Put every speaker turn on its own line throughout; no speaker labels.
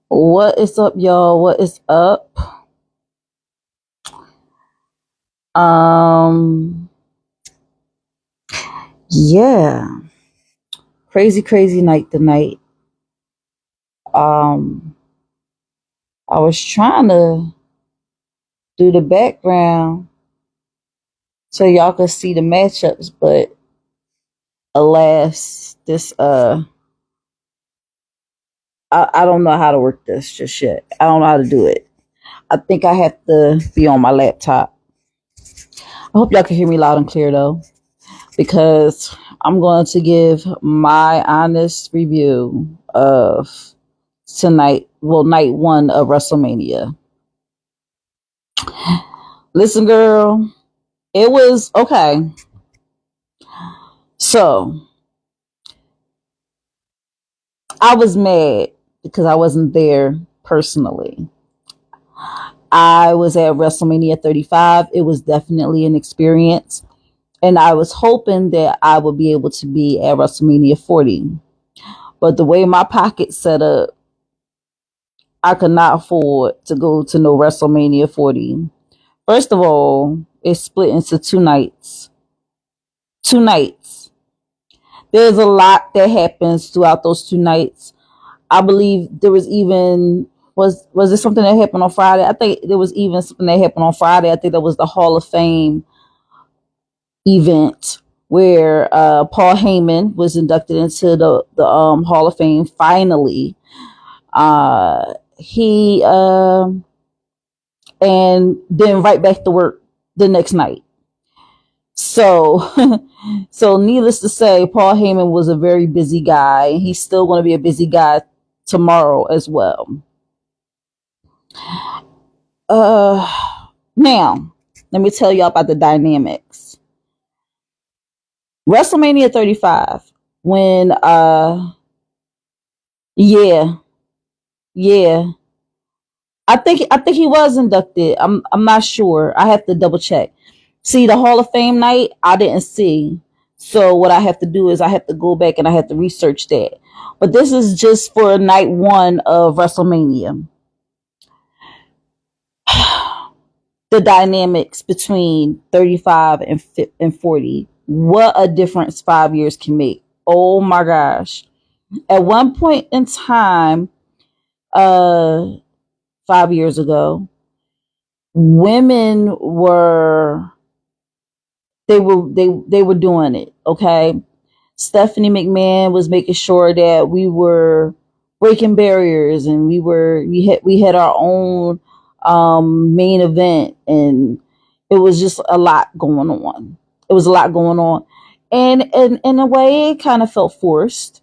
What is up, y'all? What is up? Um, yeah, crazy night tonight. Um, I was trying to do the background so y'all could see the matchups, but alas, I don't know how to work this just yet. I don't know how to do it. I think I have to be on my laptop. I hope y'all can hear me loud and clear though, because I'm going to give my honest review of tonight, well, night one of WrestleMania. Listen, girl, it was okay. So I was mad because I wasn't there personally. I was at WrestleMania 35. It was definitely an experience. And I was hoping that I would be able to be at WrestleMania 40. But the way my pocket set up, I could not afford to go to no WrestleMania 40. First of all, it's split into two nights. Two nights. There's a lot that happens throughout those two nights. I believe there was even was there something that happened on Friday? I think there was even something that happened on Friday. I think that was the Hall of Fame event where Paul Heyman was inducted into the Hall of Fame finally. He and then right back to work the next night. So, so needless to say, Paul Heyman was a very busy guy. He's still going to be a busy guy tomorrow as well. Now, let me tell y'all about the dynamics. WrestleMania 35, when yeah, yeah. I think he was inducted. I'm not sure. I have to double check. See, the Hall of Fame night, I didn't see. So what I have to do is I have to go back and I have to research that. But this is just for night one of WrestleMania. The dynamics between 35 and 40. What a difference 5 years can make. Oh my gosh. At one point in time, uh 5 years ago, women were they were doing it, okay? Stephanie McMahon was making sure that we were breaking barriers and we had our own main event, and it was just a lot going on. It was a lot going on. And in a way it kind of felt forced.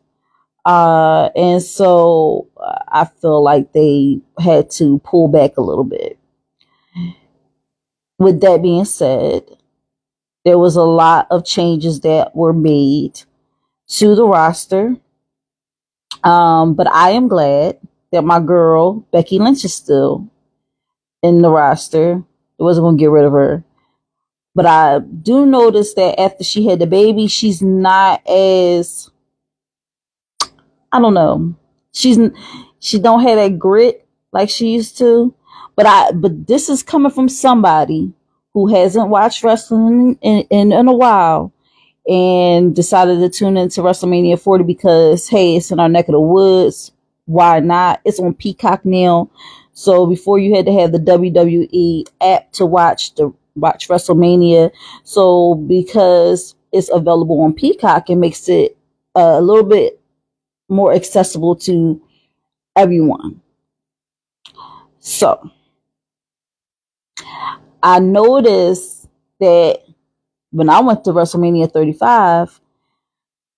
And so I feel like they had to pull back a little bit. With that being said, there was a lot of changes that were made to the roster. But I am glad that my girl Becky Lynch is still in the roster. It wasn't gonna get rid of her. But I do notice that after she had the baby, she's not as, I don't know. She's she don't have that grit like she used to. But this is coming from somebody who hasn't watched wrestling in a while and decided to tune into WrestleMania 40 because hey, it's in our neck of the woods. Why not? It's on Peacock now. So before you had to have the WWE app to watch WrestleMania. So because it's available on Peacock, it makes it a little bit more accessible to everyone. So I noticed that when I went to WrestleMania 35,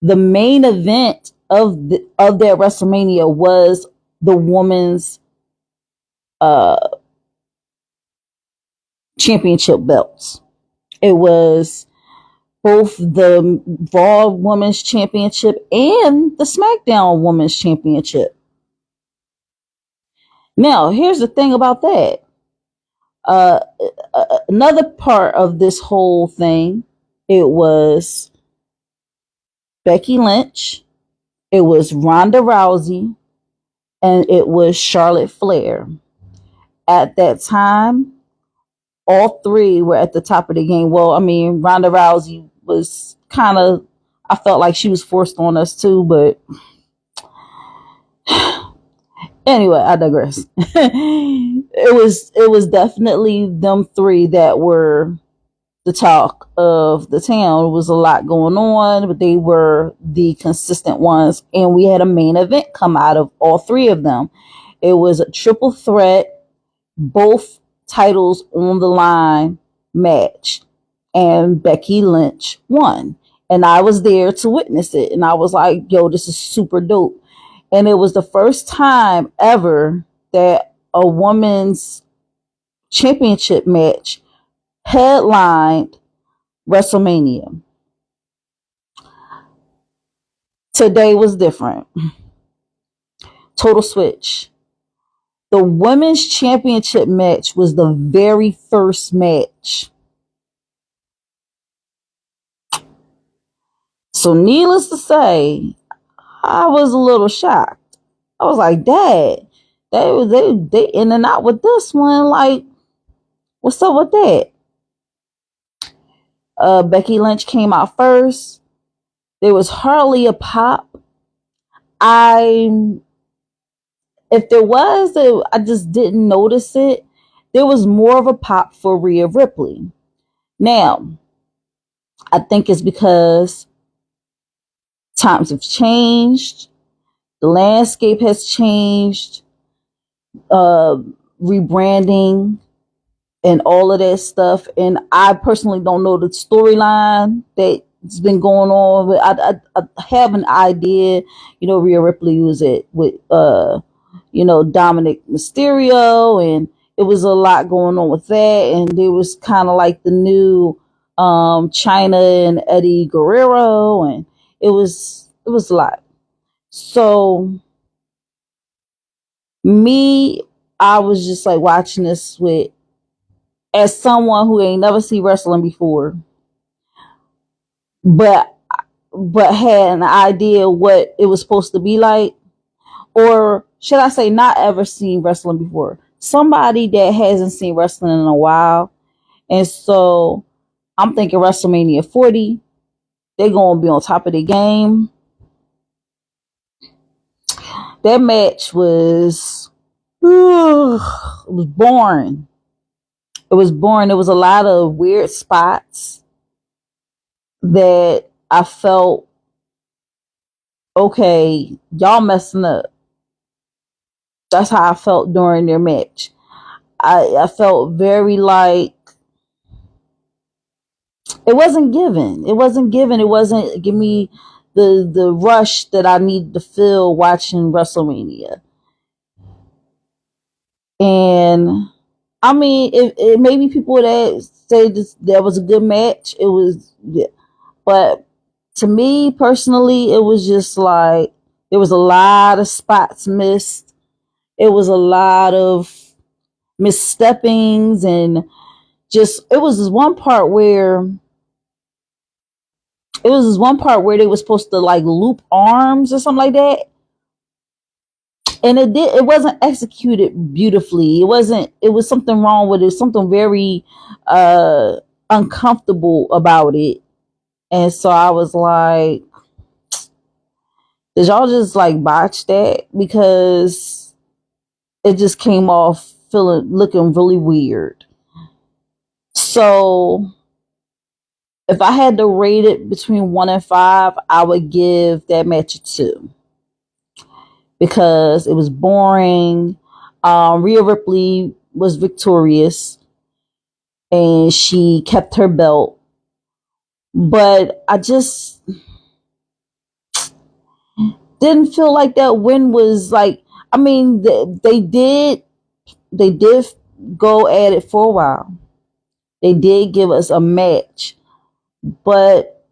the main event of that WrestleMania was the women's uh championship belts. It was both the Raw Women's Championship and the SmackDown Women's Championship. Now, here's the thing about that. Uh, Another part of this whole thing, it was Becky Lynch, it was Ronda Rousey, and it was Charlotte Flair. At that time, all three were at the top of the game. Well, I mean, Ronda Rousey was kind of, I felt like she was forced on us too, but anyway, I digress. It was definitely them three that were the talk of the town. It was a lot going on, but they were the consistent ones. And we had a main event come out of all three of them. It was a triple threat, both titles on the line match. And Becky Lynch won. And I was there to witness it. And I was like, yo, this is super dope. And it was the first time ever that a woman's championship match headlined WrestleMania. Today was different. Total switch. The women's championship match was the very first match. So needless to say, I was a little shocked. I was like, Dad, they in and out with this one. Like, what's up with that? Becky Lynch came out first. There was hardly a pop. I If there was, I just didn't notice it. There was more of a pop for Rhea Ripley. Now, I think it's because times have changed, the landscape has changed, uh, rebranding, and all of that stuff. And I personally don't know the storyline that's been going on. But I have an idea. Rhea Ripley was with Dominic Mysterio, and it was a lot going on with that. And there was kind of like the new China and Eddie Guerrero, and it was a lot. So me, I was just like watching this with as someone who ain't never seen wrestling before, but had an idea what it was supposed to be like, or should I say, not ever seen wrestling before. Somebody that hasn't seen wrestling in a while, and so I'm thinking WrestleMania 40, they're gonna be on top of the game. That match was it was boring. It was boring. There was a lot of weird spots that I felt, okay, y'all messing up. That's how I felt during their match. I felt very like it wasn't given. It wasn't given. It wasn't give me the rush that I need to feel watching WrestleMania. And I mean, it maybe people that say that was a good match. It was, yeah. But to me personally, it was just like there was a lot of spots missed. It was a lot of missteppings, and just it was this one part where they were supposed to like loop arms or something like that, and it wasn't executed beautifully. It was something wrong with it. Something very uncomfortable about it. And so I was like, did y'all just like botch that? Because it just came off looking really weird. So if I had to rate it between 1 and 5, I would give that match a 2 because it was boring. Rhea Ripley was victorious and she kept her belt, but I just didn't feel like that win was like. I mean, they did go at it for a while. They did give us a match, but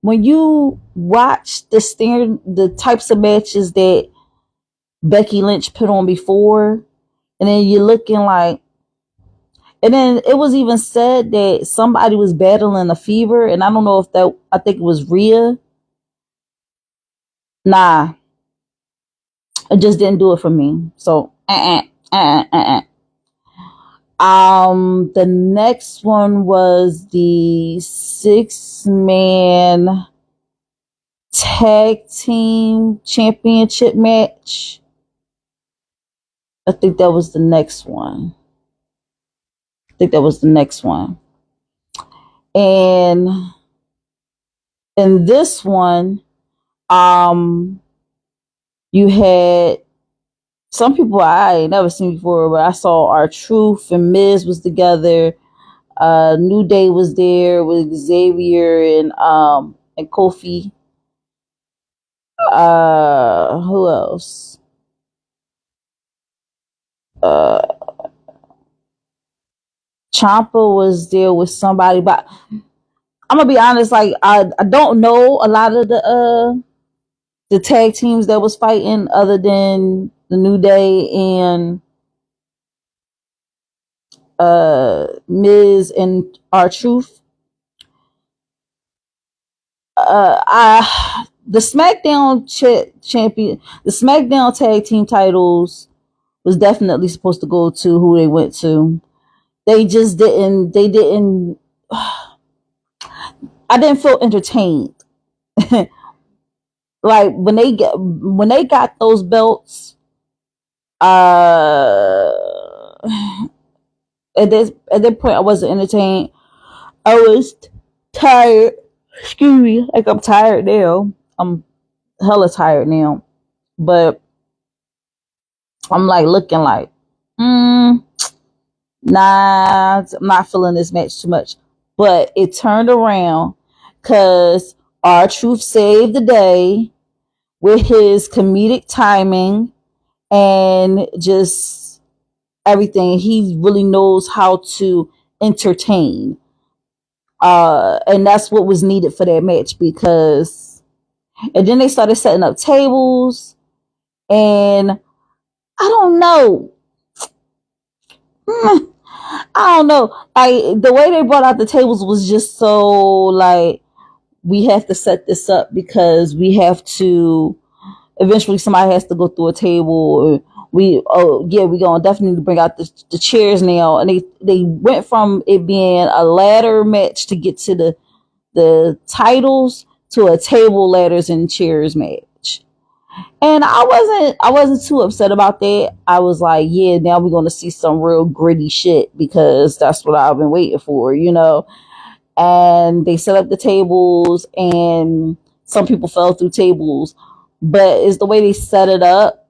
when you watch the types of matches that Becky Lynch put on before, and then you're looking like, and then it was even said that somebody was battling a fever, and I don't know if I think it was Rhea. Nah, It just didn't do it for me. So, the next one was the 6-man tag team championship match. I think that was the next one. And in this one, um, you had some people I ain't never seen before, but I saw our Truth and Miz was together. New Day was there with Xavier and Kofi. Who else? Uh, Champa was there with somebody, but I'm gonna be honest. Like I don't know a lot of the tag teams that was fighting other than the New Day and Miz and our Truth. The SmackDown champion, the SmackDown tag team titles was definitely supposed to go to who they went to. They just didn't. They didn't. I didn't feel entertained. Like when they got those belts. At that point, I wasn't entertained. I was tired. Excuse me, like I'm tired now. I'm hella tired now, but I'm like looking like, nah, I'm not feeling this match too much. But it turned around because our Truth saved the day with his comedic timing and just everything. He really knows how to entertain. And that's what was needed for that match because, and then they started setting up tables, and I don't know. I don't know. Like the way they brought out the tables was just so like we have to set this up because we have to eventually somebody has to go through a table. We gonna definitely bring out the chairs now, and they went from it being a ladder match to get to the titles to a table, ladders, and chairs match. And I wasn't too upset about that. I was like, yeah, now we're gonna see some real gritty shit because that's what I've been waiting for, you know. And they set up the tables, and some people fell through tables, but it's the way they set it up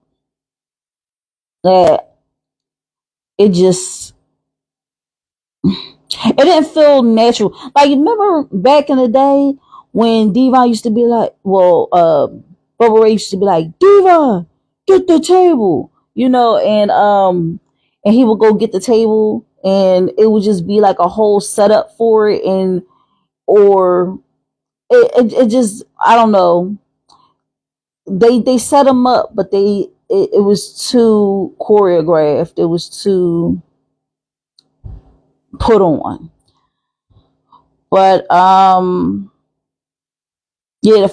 that it just it didn't feel natural. Like remember back in the day when Devon used to be like, Bubba Ray used to be like, Devon, get the table, you know, and he would go get the table, and it would just be like a whole setup for it, and or it just I don't know. They set him up, but it was too choreographed. It was too put on. But yeah,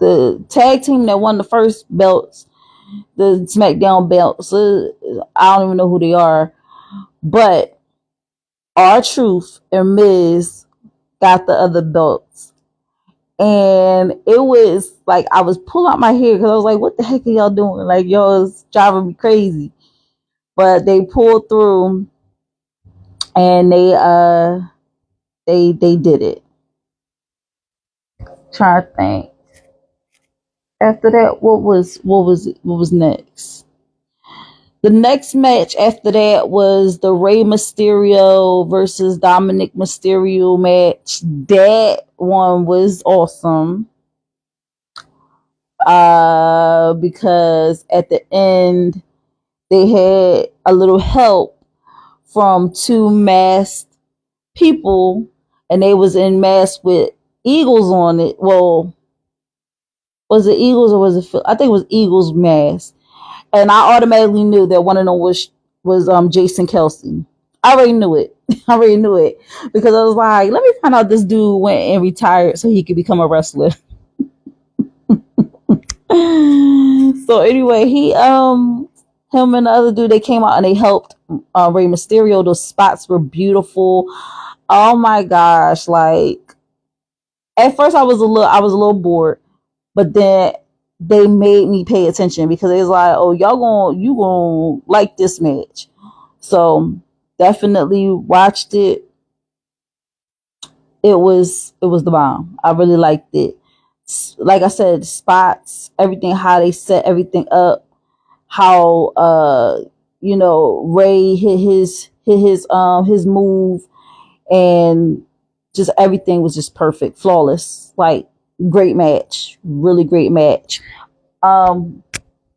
the tag team that won the first belts, the SmackDown belts, I don't even know who they are, but our Truth and Miz got the other belts. And it was like I was pulling out my hair because I was like, what the heck are y'all doing? Like y'all is driving me crazy. But they pulled through, and they did it. Trying to think. After that, what was next? The next match after that was the Rey Mysterio versus Dominic Mysterio match. That one was awesome. Because at the end they had a little help from two masked people, and they was in masks with eagles on it. Well, was it eagles or was it? I think it was eagles mask, and I automatically knew that one of them was Jason Kelsey. I already knew it. I already knew it because I was like, let me find out this dude went and retired so he could become a wrestler. So anyway, him and the other dude, they came out and they helped Rey Mysterio. Those spots were beautiful. Oh my gosh! Like at first, I was a little bored, but then they made me pay attention because it was like, oh, you gonna like this match. So definitely watched it. It was the bomb. I really liked it. Like I said, spots, everything, how they set everything up, how Ray hit his move, and just everything was just perfect, flawless. Like great match, really great match. Um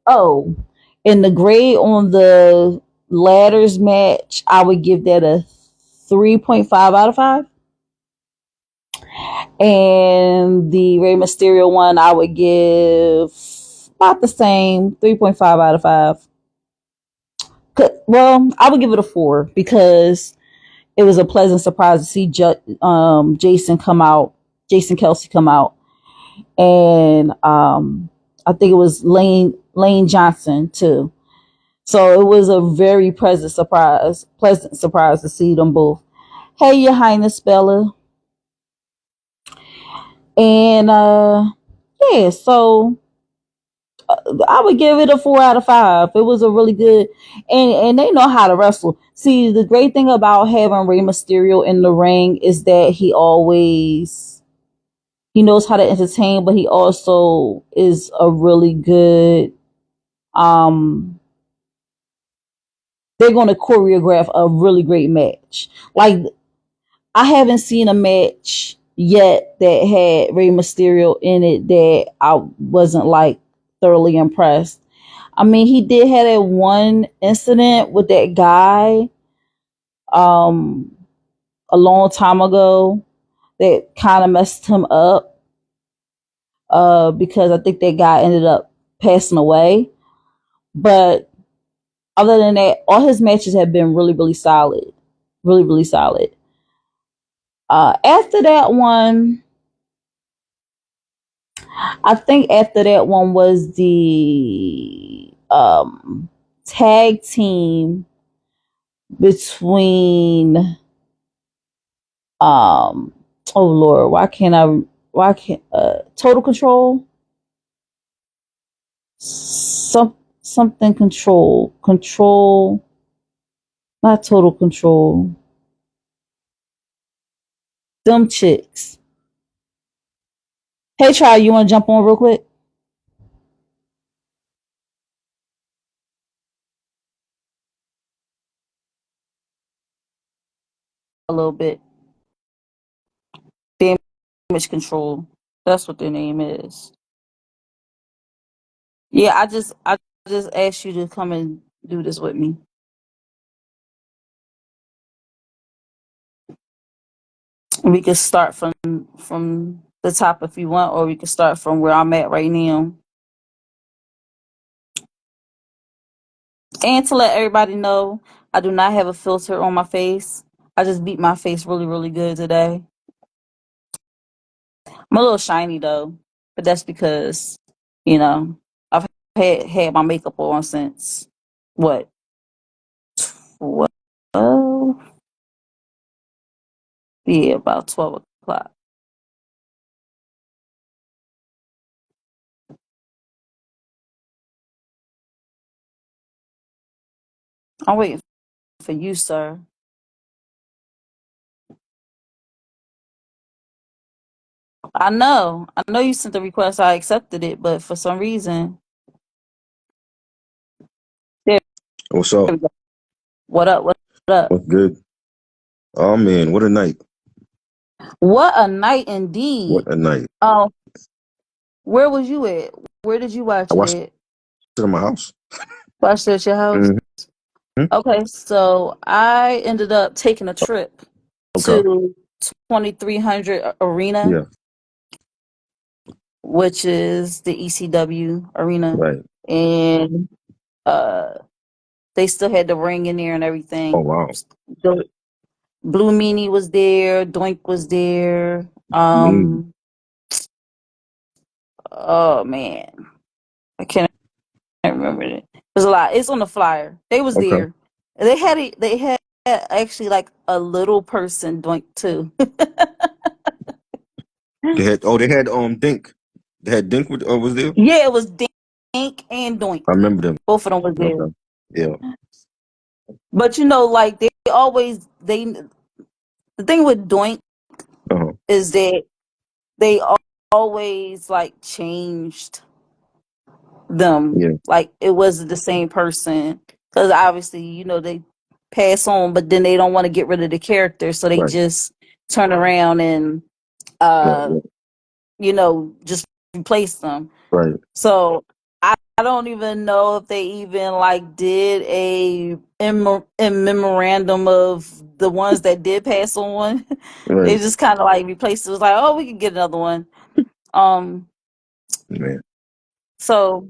oh, and the grade on the ladders match, I would give that a 3.5 out of 5. And the Rey Mysterio one, I would give about the same, 3.5 out of 5. Well, I would give it a 4 because it was a pleasant surprise to see Jason Kelsey come out, and I think it was Lane Johnson too. So it was a very pleasant surprise to see them both. Hey, Your Highness Bella, and yeah, so I would give it a 4 out of 5. It was a really good, and they know how to wrestle. See, the great thing about having Rey Mysterio in the ring is that he knows how to entertain, but he also is a really good. Um, they're going to choreograph a really great match. Like I haven't seen a match yet that had Rey Mysterio in it that I wasn't like thoroughly impressed. I mean, he did have that one incident with that guy um a long time ago that kind of messed him up because I think that guy ended up passing away. But other than that, all his matches have been really, really solid. Really, really solid. After that one, I think after that one was the tag team between um oh Lord, why can't Total Control? Something control, not Total Control. Them chicks. Hey, try, you want to jump on real quick? A little bit. Damage Control. That's what their name is. Yeah, I just asked you to come and do this with me. We can start from the top if you want, or we can start from where I'm at right now. And to let everybody know, I do not have a filter on my face. I just beat my face really, really good today. I'm a little shiny though, but that's because, you know, I've had my makeup on since what? What? Oh, yeah, about 12 o'clock. I'm waiting for you, sir. I know you sent the request. I accepted it, but for some reason, there
What's up?
we go. What up? What up?
What's good? Oh man, what a night!
What a night
What
indeed.
a night!
Oh, where was you at? Where did you
I
watch it
watched
at?
it in my house.
Watched it at your house?
Hmm.
Okay, so I ended up taking a trip
Okay.
to 2300 Arena,
Yeah.
which is the ECW arena,
Right.
and uh, they still had the ring in there and
Oh
everything.
wow.
The Blue Meanie was there, Doink was there.
Me.
Oh man, I can't. remember it. There's a lot. It's on the flyer. They was
Okay.
there. They had actually like a little person doink too.
They had Dink. They had Dink was there.
Yeah, it was Dink and Doink.
I remember them.
Both of them was there.
Okay. Yeah.
But like they always they the thing with Doink
Uh-huh.
is that they always like changed them.
Yeah.
Like it wasn't the same person because obviously they pass on, but then they don't want to get rid of the character, so they
Right.
just turn around and
Right.
uh just replace them.
Right.
So I don't even know if they even like did a memorandum of the ones that did pass on. They
Right.
just kind of like replaced it. It was like, oh, we can get another one. Um,
Man.
so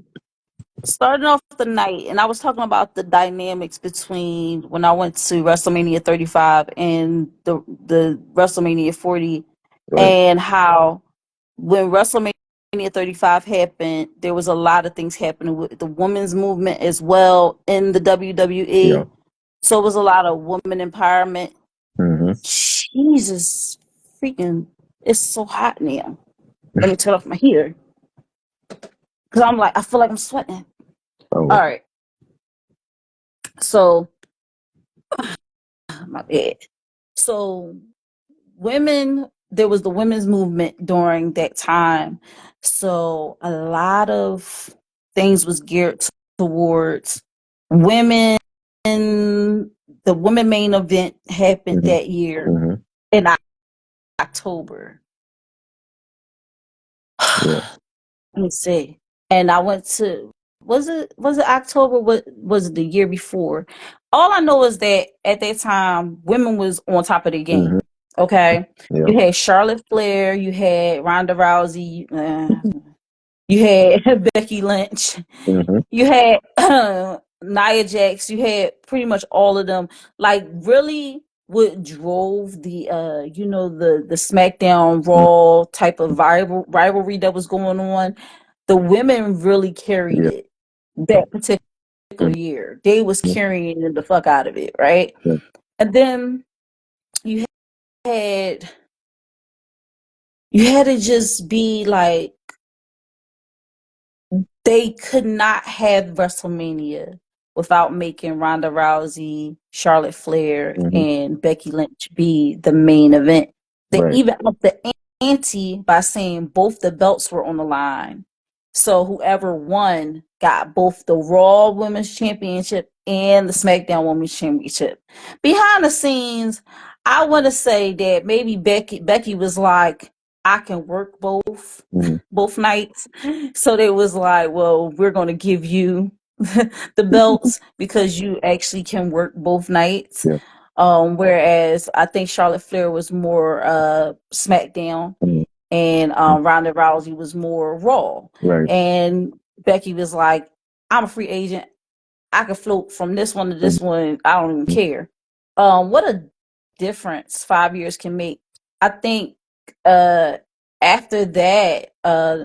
starting off the night, and I was talking about the dynamics between when I went to WrestleMania 35 and the WrestleMania 40,
Right.
and how when WrestleMania 35 happened, there was a lot of things happening with the women's movement as well in the
Yeah.
WWE. So it was a lot of woman empowerment.
Mm-hmm.
Jesus freaking, it's so hot now. Let me turn off my heater because I feel like I'm sweating.
Oh
All
well.
right. So, my bad. So, there was the women's movement during that time. So, a lot of things was geared towards women. The women main event happened
Mm-hmm.
that year
Mm-hmm.
in October.
Yeah.
Let me see. And I went to was it October? What was it the year before? All I know is that at that time women was on top of the
Mm-hmm.
game. Okay.
Yeah.
You had Charlotte Flair, you had Ronda Rousey, you had Becky Lynch,
Mm-hmm.
you had Nia Jax, you had pretty much all of them. Like really what drove the SmackDown Raw type of rivalry that was going on, the women really carried
Yeah.
it that particular year. They was
Mm-hmm.
carrying the fuck out of it, right?
Yeah.
And then you had you had to just be like they could not have WrestleMania without making Ronda Rousey, Charlotte Flair,
Mm-hmm.
and Becky Lynch be the main event. They
Right.
even upped the ante by saying both the belts were on the line. So whoever won got both the Raw Women's Championship and the SmackDown Women's Championship. Behind the scenes, I want to say that maybe Becky was like, I can work
Mm-hmm.
both nights. So they was like, well, we're going to give you the belts because you actually can work both nights.
Yeah.
Whereas I think Charlotte Flair was more SmackDown
Mm-hmm.
and Ronda Rousey was more Raw.
Right.
And Becky was like, I'm a free agent. I can float from this one to this one. I don't even care. What a difference 5 years can make. I think uh after that,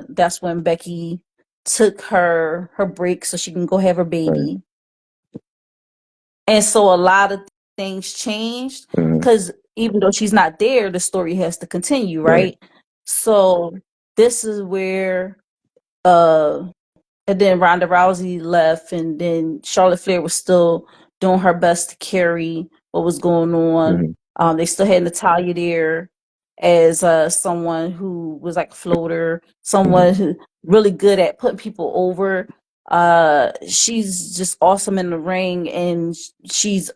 that's when Becky took her break so she can go have her
Right.
baby. And so a lot of things changed
Mm-hmm.
because even though she's not there, the story has to continue,
Right.
right? So this is where uh and then Ronda Rousey left, and then Charlotte Flair was still doing her best to carry what was going on.
Mm-hmm.
They still had Natalya there as someone who was like a floater,
Mm-hmm.
someone who really good at putting people over. She's just awesome in the ring, and she's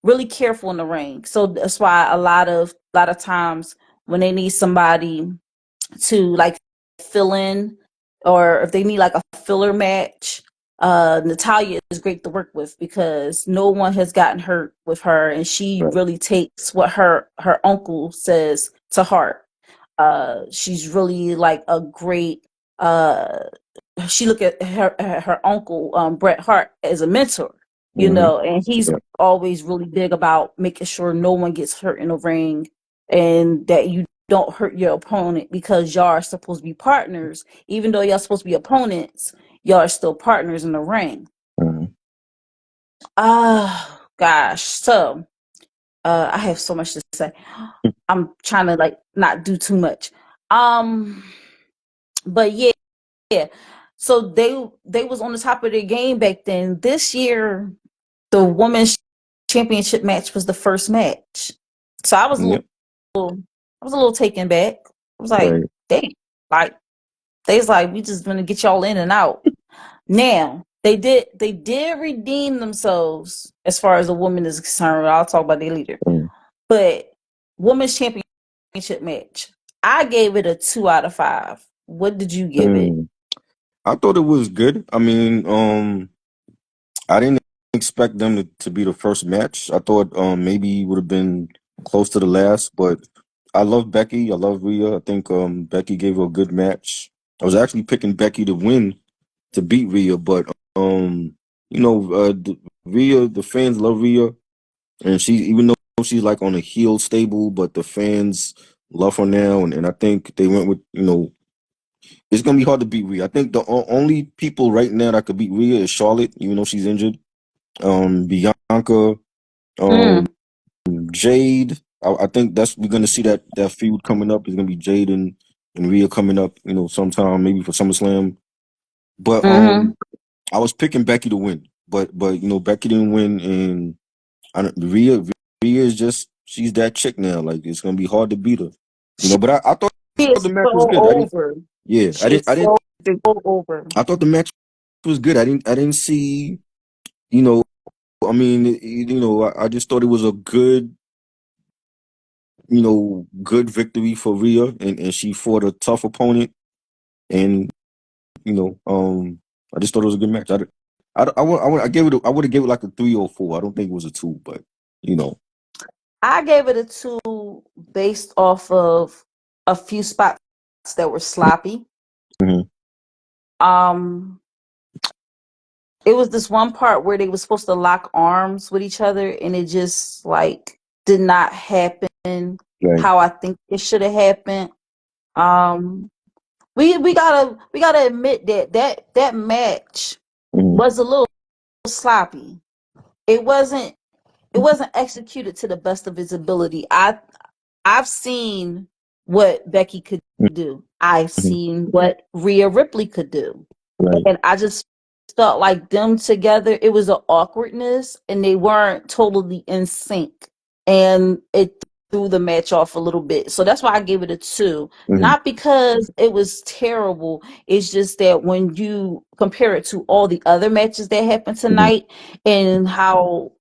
really careful in the ring. So that's why a lot of times when they need somebody to like fill in, or if they need like a filler match, Natalia is great to work with because no one has gotten hurt with her, and she
Right.
really takes what her uncle says to heart. She's really like a great uh she look at her uncle Bret Hart as a mentor,
Mm-hmm.
and he's
Yeah.
always really big about making sure no one gets hurt in the ring and that you don't hurt your opponent because y'all are supposed to be partners. Even though y'all supposed to be opponents, y'all are still partners in the ring.
Mhm.
Gosh. So, I have so much to say. I'm trying to like not do too much. Um, but yeah. So they was on the top of their game back then. This year, the women's championship match was the first match. So
Yep.
I was a little taken back. I was like,
Right.
dang, like they was like, we just gonna get y'all in and out. Now they did redeem themselves as far as the woman is concerned. I'll talk about their leader.
Mm.
But women's championship match, I gave it a 2 out of 5. What did you give it?
Mm. I thought it was good. I mean, I didn't expect them to be the first match. I thought maybe it would have been close to the last, but I love Becky. I love Rhea. I think Becky gave her a good match. I was actually picking Becky to win to beat Rhea, but Rhea, the fans love Rhea, and she even though she's like on a heel stable, but the fans love her now, and I think they went with it's gonna be hard to beat Rhea. I think the only people right now that could beat Rhea is Charlotte, even though she's injured. Bianca,
Mm,
um, Jade. I think that's we're gonna see that feud coming up. It's gonna be Jade and Rhea coming up. Sometime maybe for SummerSlam. But
mm-hmm.
I was picking Becky to win, but Becky didn't win, and Rhea is just she's that chick now. Like it's gonna be hard to beat her.
She
But I thought
is
the match was
so
good. I didn't.
over.
Yeah,
She is
I didn't.
so over.
I thought the match was good. I didn't see. You know, I mean, I just thought it was a good victory for Rhea, and she fought a tough opponent, and I just thought it was a good match. I would have gave it like a 3 or 4. I don't think it was a 2, but you know,
I gave it a 2 based off of a few spots that were sloppy.
hmm
Um, it was this one part where they were supposed to lock arms with each other, and it just like did not happen
right,
how I think it should have happened. Um, we gotta admit that match
hmm
was a little sloppy. It wasn't it wasn't executed to the best of its ability. I've seen what Becky could do. I've
hmm
seen what Rhea Ripley could do.
right,
And I just felt like them together, it was an awkwardness and they weren't totally in sync. And it threw the match off a little bit. So that's why I gave it a 2.
hmm
Not because it was terrible. It's just that when you compare it to all the other matches that happened
hmm
tonight and how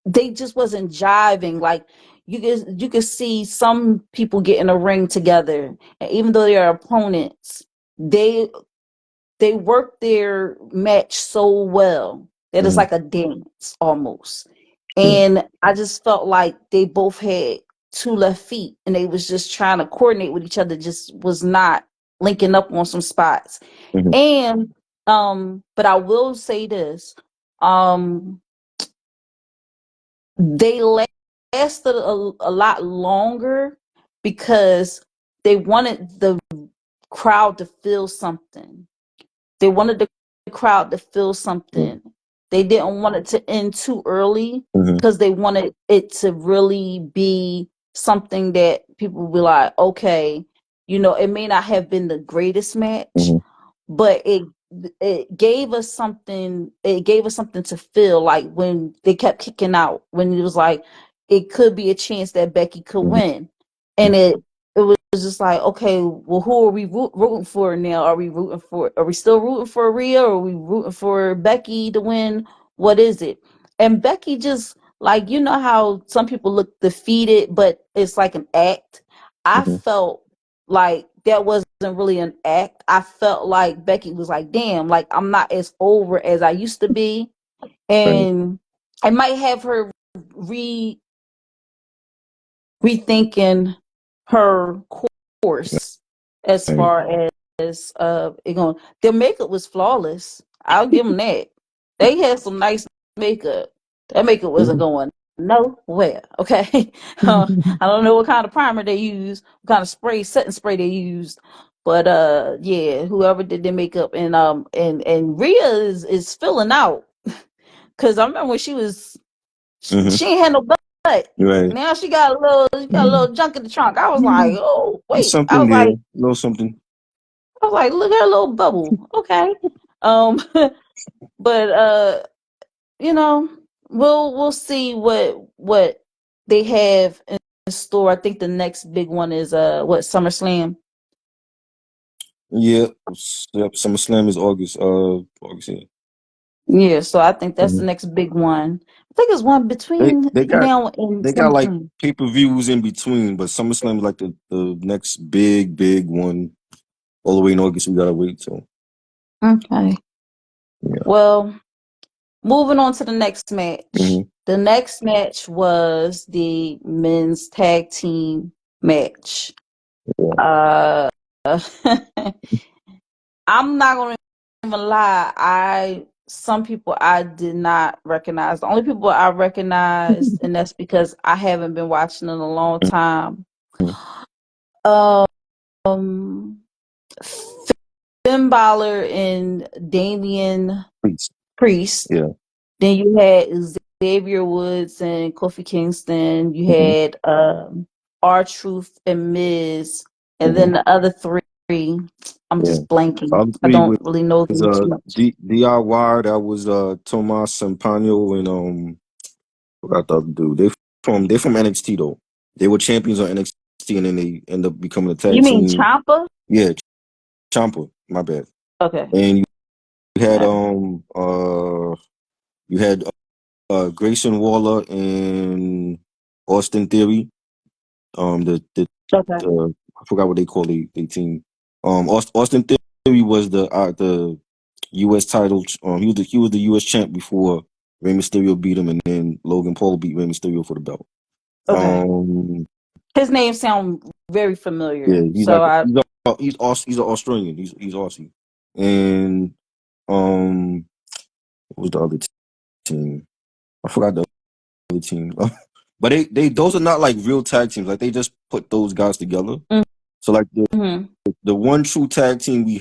they just wasn't jiving. Like you could see some people get in a ring together, and even though they're opponents, they they work their match so well that it's
hmm
like a dance almost.
hmm
And I just felt like they both had 2 left feet, and they was just trying to coordinate with each other, just was not linking up on some spots.
hmm
And but I will say this. Um they lasted a lot longer because they wanted the crowd to feel something. They wanted the crowd to feel something. They didn't want it to end too early
hmm
because they wanted it to really be something that people will be like, okay, it may not have been the greatest match,
hmm
but it gave us something to feel like when they kept kicking out, when it was like it could be a chance that Becky could
hmm
win. And it was just like, okay, well, who are we rooting for now? Are we still rooting for Rhea, or are we rooting for Becky to win? What is it? And Becky just, like, how some people look defeated, but it's like an act. I
hmm
felt like that wasn't really an act. I felt like Becky was like, damn, like I'm not as over as I used to be.
right,
And I might have her re rethinking her course as
right.
far as it going. Their makeup was flawless. I'll give them that. They had some nice makeup. That makeup wasn't
Mhm.
going nowhere. Okay, I don't know what kind of primer they used, what kind of setting spray they used, But yeah, whoever did the makeup and Rhea is filling out because I remember when
Mm-hmm.
she ain't had no butt.
Right.
Now she got a little junk in the trunk. I was like, oh
It's
wait.
something there. No something.
I was like, look at her little bubble. Okay. Um, but you know, we'll see what they have in store. I think the next big one is SummerSlam.
Yeah. Yep. SummerSlam is August. August. Yeah.
Yeah, so I think that's the
Mhm.
next big one. I think it's one
They
between
they got
now and
they got like
SummerSlam.
pay-per-views in between, but SummerSlam is like the next big one. All the way in August, we gotta wait. So
Okay.
yeah.
Well, moving on to the next match.
Hmm.
The next match was the men's tag team match.
Yeah.
Uh, I'm not gonna even lie. Some people I did not recognize. The only people I recognized, and that's because I haven't been watching in a long time.
Mhm.
Um, Finn Balor and Damian
Please.
Priest.
Yeah.
Then you had Xavier Woods and Kofi Kingston. You
Hmm.
had R-Truth and Miz, and
Hmm.
then the other three. I'm
Yeah.
just blanking. I
Obviously,
don't really know
was
them too much.
DIY. That was Tomas Sampano and forgot the other dude. They from NXT though. They were champions on NXT and then they end up becoming a tag
You mean
team.
Ciampa?
Yeah, Champa. My bad.
Okay.
And you had
Yeah.
Grayson Waller and Austin Theory.
Okay.
I forgot what they call the team. Austin Theory was the U.S. title. He was the U.S. champ before Rey Mysterio beat him, and then Logan Paul beat Rey Mysterio for the belt.
Okay.
Um,
His name sounds very
yeah,
familiar.
he's
So
like
I
he's an Australian. He's Aussie, and um, what was the other team? I forgot the other team. But they those are not like real tag teams. Like they just put those guys together. So like
mm-hmm.
the one true tag team we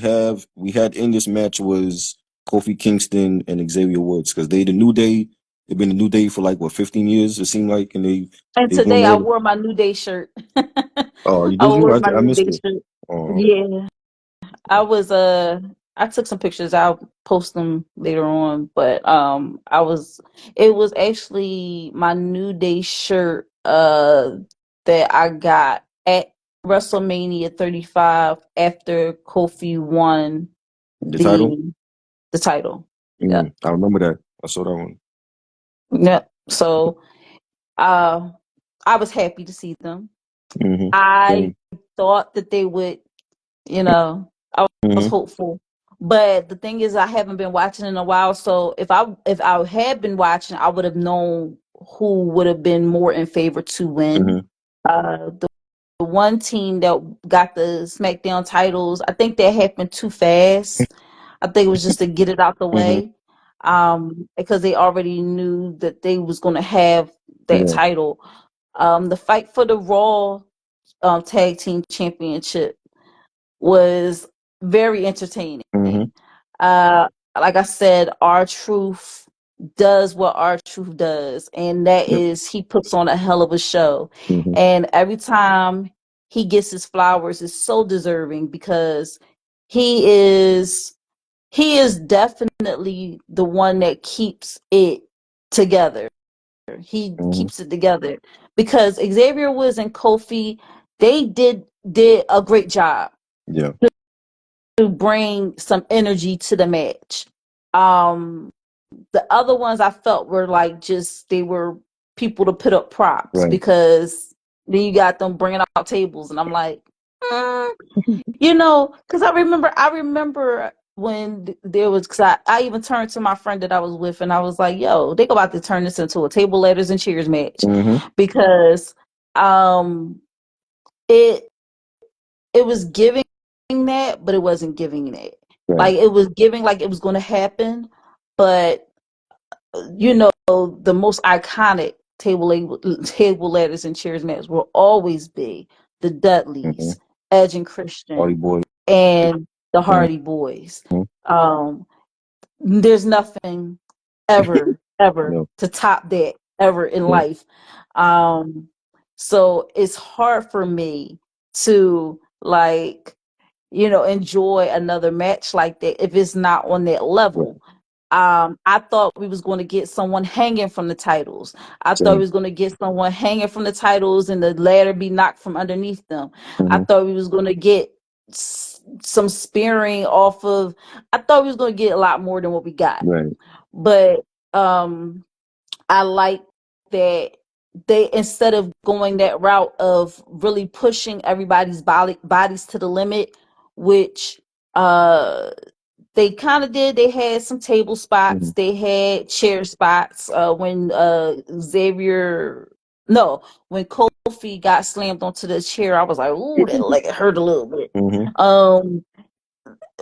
had in this match was Kofi Kingston and Xavier Woods because they the New Day. They've been the New Day for like what 15 years it seemed like, and
And
they doing
today I
all.
wore my New Day shirt.
Oh, you
I
did you?
wore
I,
my
I
New
missed
Day
it.
shirt.
Oh,
Yeah. I took some pictures. I'll post them later on, but it was actually my New Day shirt that I got at WrestleMania 35 after Kofi won
the title.
the title. Yeah.
I remember that. I saw that one.
Yeah. So uh I was happy to see them.
Mm-hmm.
I
Same.
thought that they would, I was
Mm-hmm.
hopeful. But the thing is I haven't been watching in a while, so if I had been watching, I would have known who would have been more in favor to win.
Mm-hmm.
The one team that got the SmackDown titles, I think that happened too fast. I think it was just to get it out the
Mm-hmm.
way. Because they already knew that they was gonna have that
Yeah.
title. The fight for the Raw tag team championship was very entertaining.
Mm-hmm.
Uh, like I said, R-Truth does what R-Truth does, and that
Yep.
is he puts on a hell of a show.
Mm-hmm.
And every time he gets his flowers, is so deserving because he is he is definitely the one that keeps it together. He
Mm-hmm.
keeps it together because Xavier Woods and Kofi, they did a great job
Yeah.
to bring some energy to the match. Um, the other ones I felt were like just they were people to put up props
Right.
because then you got them bringing out tables, and I'm like, mm, because I remember when there was because I even turned to my friend that I was with and I was like, yo, they about to turn this into a table ladders and cheers match
Mm-hmm.
because um it it was giving that, but it wasn't giving that.
Right.
Like it was giving like it was going to happen, but the most iconic table ladders and chairs match will always be the
Mm-hmm.
Dudleys, Edge and
Hardy
Christian,
Boy.
and the
Mhm.
Hardy Boys. Um, there's nothing ever
No.
to top that ever in
Yeah.
life. Um, so it's hard for me to like, enjoy another match like that if it's not on that
Right.
level. I thought we was going to get someone hanging from the titles. I thought we
Same.
was going to get someone hanging from the titles and the ladder be knocked from underneath them. I
Hmm.
thought we was going to get some spearing off of. I thought we was going to get a lot more than what we got.
Right.
But um, I like that they, instead of going that route of really pushing everybody's bodies to the limit, which they kind of did. They had some table spots,
Hmm.
they had chair spots. When Xavier, no, when Kofi got slammed onto the chair, I was like, ooh, that leg hurt a little bit.
Hmm.
Um,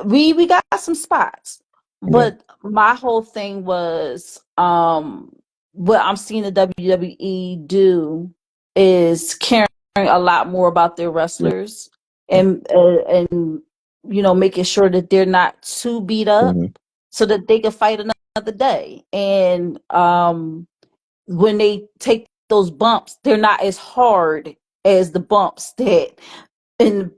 we got some spots,
Right.
but my whole thing was what I'm seeing the WWE do is caring a lot more about their
Right.
wrestlers, and making sure that they're not too beat up
Hmm.
so that they can fight another day. And when they take those bumps, they're not as hard as the bumps that in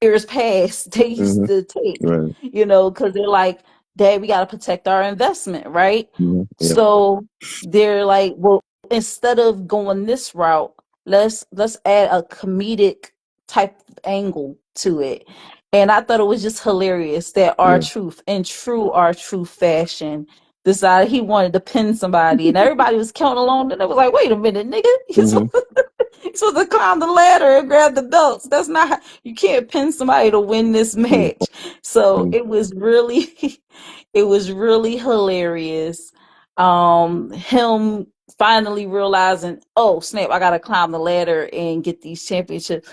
years past they used
Hmm.
to take,
Right.
because they're like, Dad, we got to protect our investment, right?
Hmm. Yeah.
So they're like, well, instead of going this route, let's add a comedic type of angle to it. And I thought it was just hilarious that our
Yeah.
truth, in true our truth fashion, decided he wanted to pin somebody, and everybody was counting along, and it was like, wait a minute, nigga,
Hmm.
you're supposed to climb the ladder and grab the belts. That's not how, you can't pin somebody to win this
Yeah.
match. So
Mm.
it was really it was really hilarious. Him finally realizing, oh snap, I gotta climb the ladder and get these championships.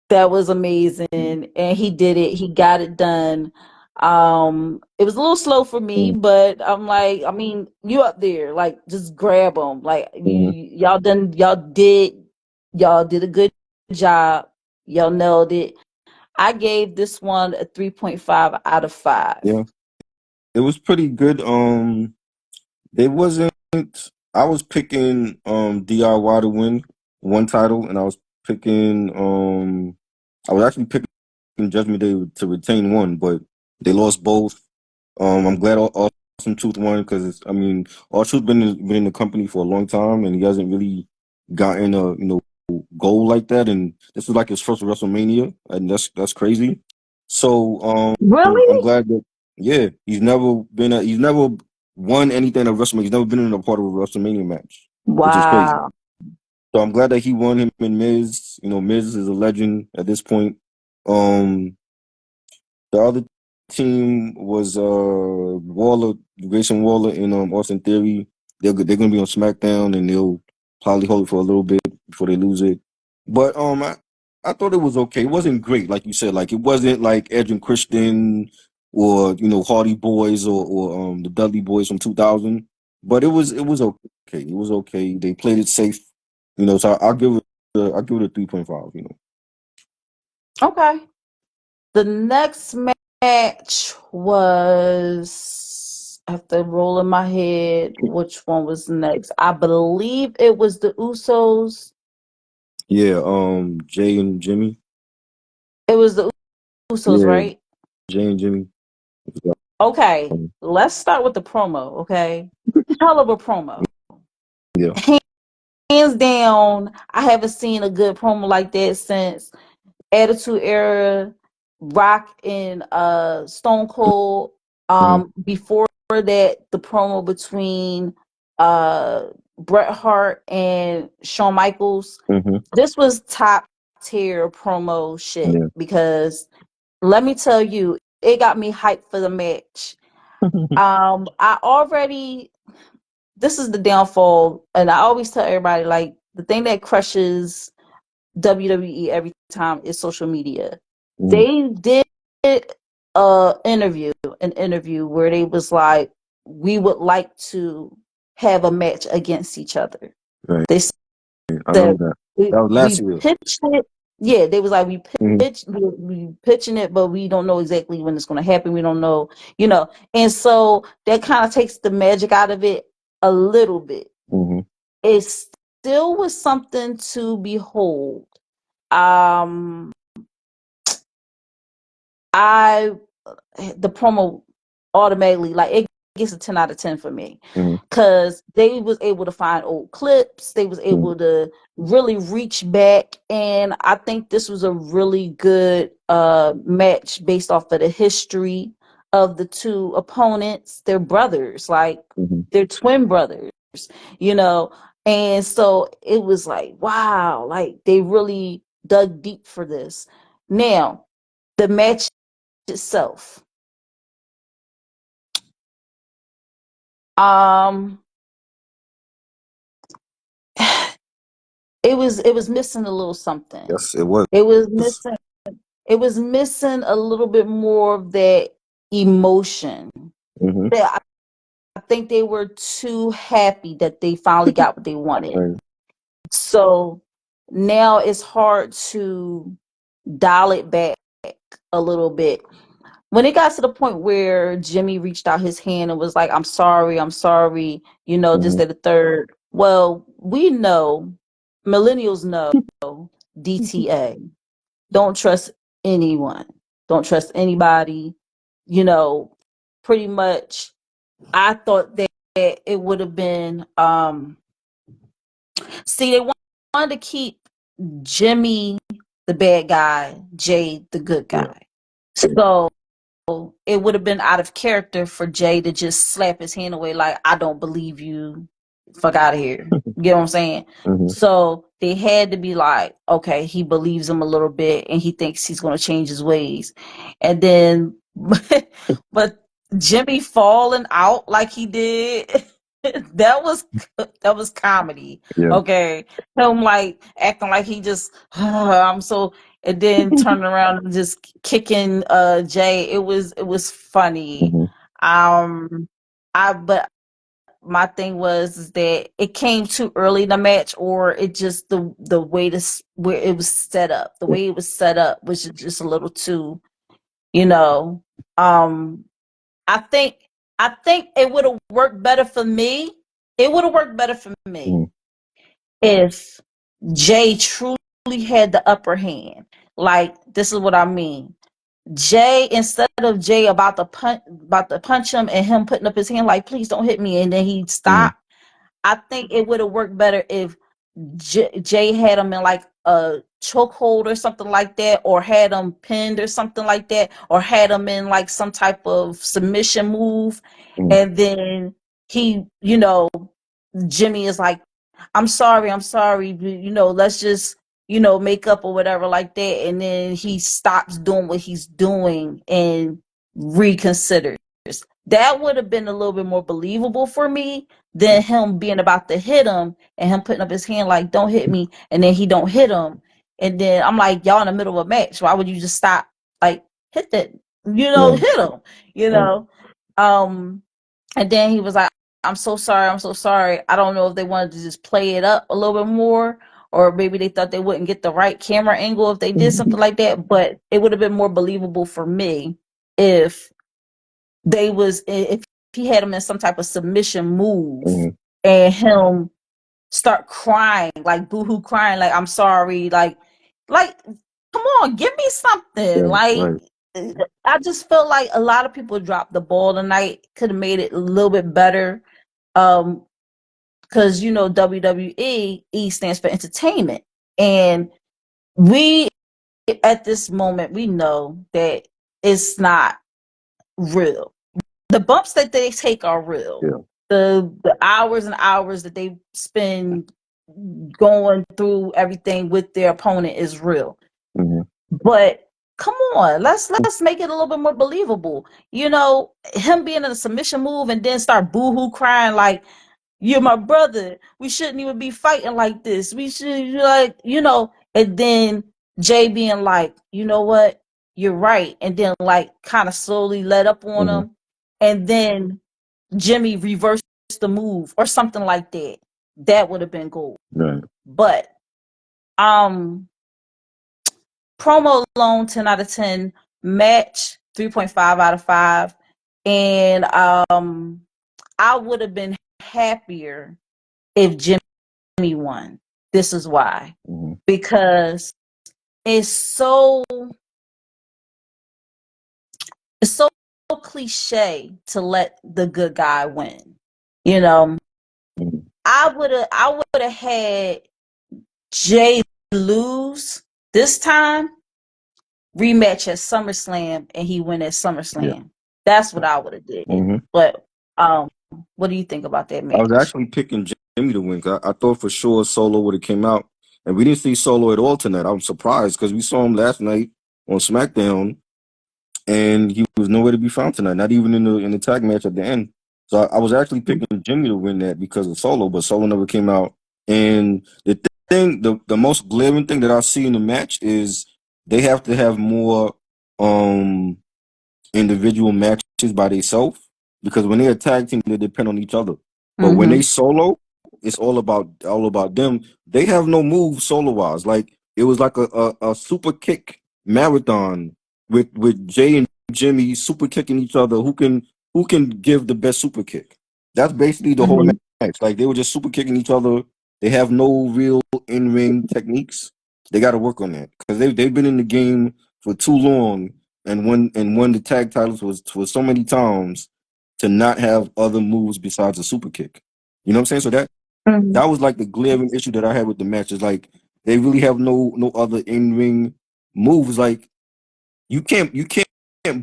That was amazing. And he did it. He got it done. It was a little slow for me,
Mm.
but I'm like, I mean, you up there, like just grab them. Like
Mhm.
y'all did a good job. Y'all nailed it. I gave this one a 3.5 out of 5.
Yeah. It was pretty good. It wasn't. I was picking DIY to win one title, and I was picking I was actually picking Judgment Day to retain one, but they lost both. I'm glad Awesome Truth won because I mean, Awesome Truth been in the company for a long time, and he hasn't really gotten a goal like that. And this was like his first WrestleMania, and that's crazy. So I'm
Really?
glad that yeah, he's never won anything at WrestleMania. He's never been in a part of a WrestleMania match, which is crazy.
Wow.
So I'm glad that he won him and Miz. Miz is a legend at this point. Um, the other team was Waller, Grayson Waller, and Austin Theory. They're gonna be on SmackDown, and they'll probably hold it for a little bit before they lose it. But I thought it was okay. It wasn't great, like you said. Like it wasn't like Edge and Christian or Hardy Boys or the Dudley Boys from 2000. But it was okay. It was okay. They played it safe. So I'll give it a 3.5.
Okay. The next match was, I have to roll in my head which one was next. I believe it was the Usos.
Yeah. Jay and Jimmy.
It was the Usos,
Yeah.
right?
Jay and Jimmy.
Okay. Let's start with the promo, okay? Hell of a promo.
Yeah.
Hands down, I haven't seen a good promo like that since Attitude Era, Rock and Stone Cold.
Hmm.
Before that, the promo between Bret Hart and Shawn Michaels.
Hmm.
This was top tier promo shit
Yeah.
because let me tell you, it got me hyped for the match. I already, this is the downfall, and I always tell everybody, like, the thing that crushes WWE every time is social media.
Hmm.
They did an interview where they was like, we would like to have a match against each other.
Right.
They
I
said
remember that.
we
That was last
we
year.
pitched it. yeah, they was like,
Mhm.
we pitching it, but we don't know exactly when it's going to happen. We don't know, and so that kind of takes the magic out of it a little bit.
Mhm.
It still was something to behold. Um, I the promo automatically, like, it gets a 10 out of 10 for me,
Mhm.
because they was able to find old clips, they was
Mhm.
able to really reach back, and I think this was a really good match based off of the history of the two opponents. They're brothers, like,
Mhm.
they're twin brothers, you know and so it was like, wow, like, they really dug deep for this. Now, the match itself, um it was missing a little something.
Yes, it was.
It was missing it was missing a little bit more of that emotion.
Mhm.
I think they were too happy that they finally got what they wanted.
Right.
So now it's hard to dial it back a little bit. When it got to the point where Jimmy reached out his hand and was like, I'm sorry, this,
Mhm.
that, the third. Well, we know, millennials know, DTA. Don't trust anyone. Don't trust anybody. You know, Pretty much, I thought that it would have been, see, they wanted to keep Jimmy the bad guy, Jay the good
Yeah.
guy. So it would have been out of character for Jay to just slap his hand away like, I don't believe you. Fuck out of here. You know what I'm saying?
Mhm.
So they had to be like, okay, he believes him a little bit and he thinks he's going to change his ways. And then, but Jimmy falling out like he did, that was that was comedy.
Yeah.
Okay, him like acting like he just, I'm so, and then turning around and just kicking Jay. It was funny.
Mhm.
Um, I but my thing was is that it came too early in the match, or it just the way this where it was set up, the
Yeah.
way it was set up was just a little too, you know. Um, I think I think it would have worked better for me. It would have worked better for me
Mhm.
if Jay truly had the upper hand. Like, this is what I mean. Jay, instead of Jay about to punch him and him putting up his hand like, please don't hit me, and then he'd
Mhm.
stop. I think it would have worked better if Jay had him in like a chokehold or something like that, or had him pinned or something like that, or had him in like some type of submission move,
Mhm.
and then he, Jimmy is like, I'm sorry, let's just, make up or whatever like that. And then he stops doing what he's doing and reconsiders. That would have been a little bit more believable for me than him being about to hit him and him putting up his hand like, don't hit me. And then he don't hit him. And then I'm like, y'all in the middle of a match. Why would you just stop? Like, hit that,
Right.
hit him, you
Right.
know? Um, and then he was like, I'm so sorry. I'm so sorry. I don't know if they wanted to just play it up a little bit more, or maybe they thought they wouldn't get the right camera angle if they did something like that. But it would have been more believable for me if if he had him in some type of submission move
Mhm.
and him start crying, like boohoo crying, like, I'm sorry, like, come on, give me something.
Right.
Like,
Right.
I just feel like a lot of people dropped the ball tonight. Could have made it a little bit better. Um, because WWE stands for entertainment, and we at this moment we know that it's not real. The bumps that they take are real.
Yeah.
The hours and hours that they spend going through everything with their opponent is real.
Mhm.
But come on, let's make it a little bit more believable. Him being in a submission move and then start boohoo crying like, you're my brother. We shouldn't even be fighting like this. We should, like, and then Jay being like, you know what? You're right. And then, like, kind of slowly let up on
Mhm.
him. And then Jimmy reversed the move or something like that. That would have been gold.
Right.
But um promo alone, 10 out of 10. Match, 3.5 out of 5. And I would have been happier if Jimmy won. This is why.
Mm-hmm.
Because it's so it's so cliche to let the good guy win. You know,
Mm-hmm.
I would have had Jay lose this time, rematch at SummerSlam, and he win at
Yeah.
SummerSlam. That's what I would have did.
Mm-hmm.
But what do you think about that
I was
match?
actually picking Jimmy to win. 'Cause I thought for sure Solo would have came out, and we didn't see Solo at all tonight. I was surprised because we saw him last night on SmackDown, and he was nowhere to be found tonight. Not even in the tag match at the end. So I was actually picking Jimmy to win that because of Solo, but Solo never came out. And the most glaring thing that I see in the match is they have to have more um individual matches by themselves because when they're a tag team, they depend on each other. But when they
Mm-hmm.
solo, it's all about them. They have no moves solo wise. Like it was like a super kick marathon with Jay and Jimmy super kicking each other. Who can give the best super kick? That's basically the whole
Mm-hmm.
match. Like they were just super kicking each other. They have no real in ring techniques. They got to work on that because they've been in the game for too long and won the tag titles was for so many times to not have other moves besides a super kick. You know what I'm saying? So that was like the glaring issue that I had with the match. Is like they really have no other in ring moves. Like you can't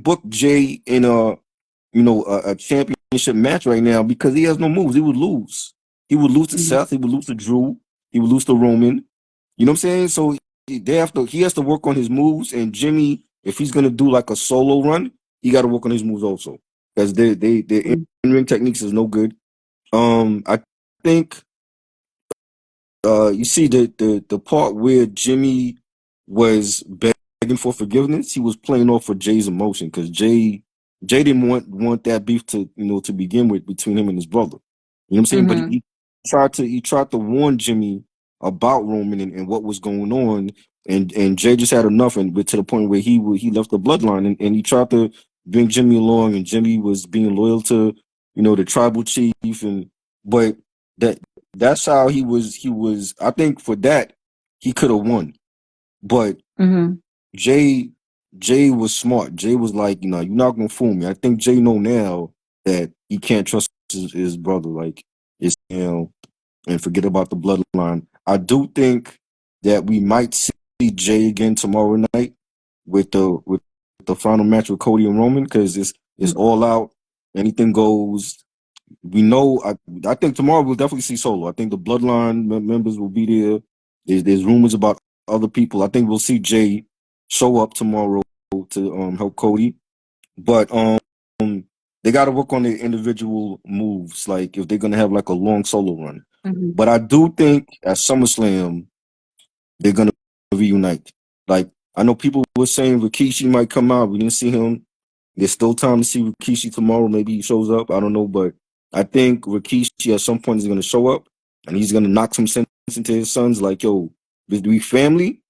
book Jay in a championship match right now because he has no moves. He would lose. He would lose to
Mm-hmm.
Seth. He would lose to Drew. He would lose to Roman. You know what I'm saying? So he has to work on his moves. And Jimmy, if he's gonna do like a solo run, he got to work on his moves also because their
Mm-hmm.
in ring techniques is no good. I think you see the part where Jimmy was begging for forgiveness. He was playing off for Jay's emotion because Jay didn't want that beef to begin with between him and his brother. You know what I'm saying? But
Mm-hmm.
he tried to warn Jimmy about Roman and what was going on, and Jay just had enough, and to the point where he left the bloodline, and he tried to bring Jimmy along, and Jimmy was being loyal to the tribal chief, and but that that's how he was. I think for that he could have won, but
Mm-hmm.
Jay Jay was smart. Jay was like, you're not gonna fool me. I think Jay know now that he can't trust his brother. Like and forget about the bloodline. I do think that we might see Jay again tomorrow night with the final match with Cody and Roman because it's all out. Anything goes. We know. I think tomorrow we'll definitely see Solo. I think the Bloodline members will be there. There's rumors about other people. I think we'll see Jay show up tomorrow to help Cody. But they got to work on their individual moves. Like if they're gonna have like a long solo run.
Mm-hmm.
But I do think at SummerSlam they're gonna reunite. Like I know people were saying Rikishi might come out. We didn't see him. There's still time to see Rikishi tomorrow. Maybe he shows up. I don't know, but I think Rikishi at some point is going to show up and he's going to knock some sense into his sons. Like, yo, we family,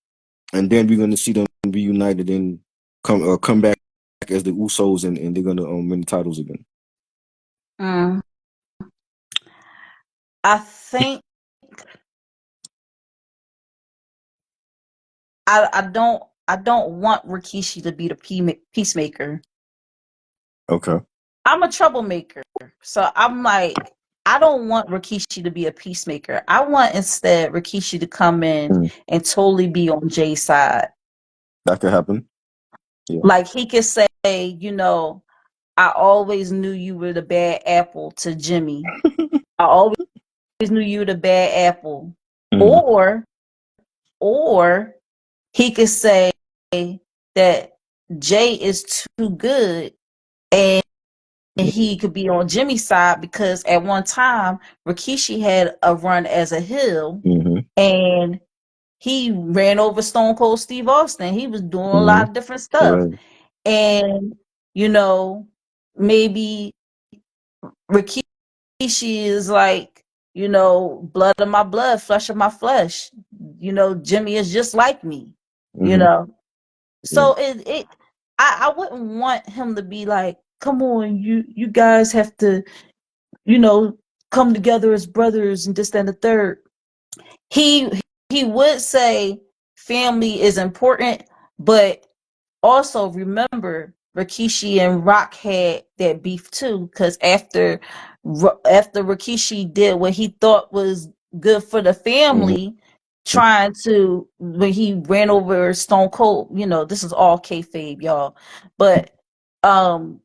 and then we're going to see them reunited and come back as the Usos, and they're going to win the titles again.
Mm. I think I don't want Rikishi to be the peacemaker.
Okay.
I'm a troublemaker. So I'm like, I don't want Rikishi to be a peacemaker. I want instead Rikishi to come in
Mm,
and totally be on Jay's side.
that could happen. Yeah.
Like he could say, I always knew you were the bad apple to Jimmy. I always knew you were the bad apple.
Mm,
Or or he could say that Jay is too good and
yeah.
he could be on Jimmy's side because at one time Rikishi had a run as a heel
Mm-hmm.
and he ran over Stone Cold Steve Austin. He was doing a
Mm-hmm.
lot of different stuff.
Right.
And, you know, maybe Rikishi is like, blood of my blood, flesh of my flesh. Jimmy is just like me, you
Mm-hmm.
know.
Yeah.
So I wouldn't want him to be like, come on, you guys have to, you know, come together as brothers and this, that, and the third. He he would say family is important, but also remember Rikishi and Rock had that beef too, because after Rikishi did what he thought was good for the
Hmm.
family, trying to when he ran over Stone Cold, this is all kayfabe, y'all. But when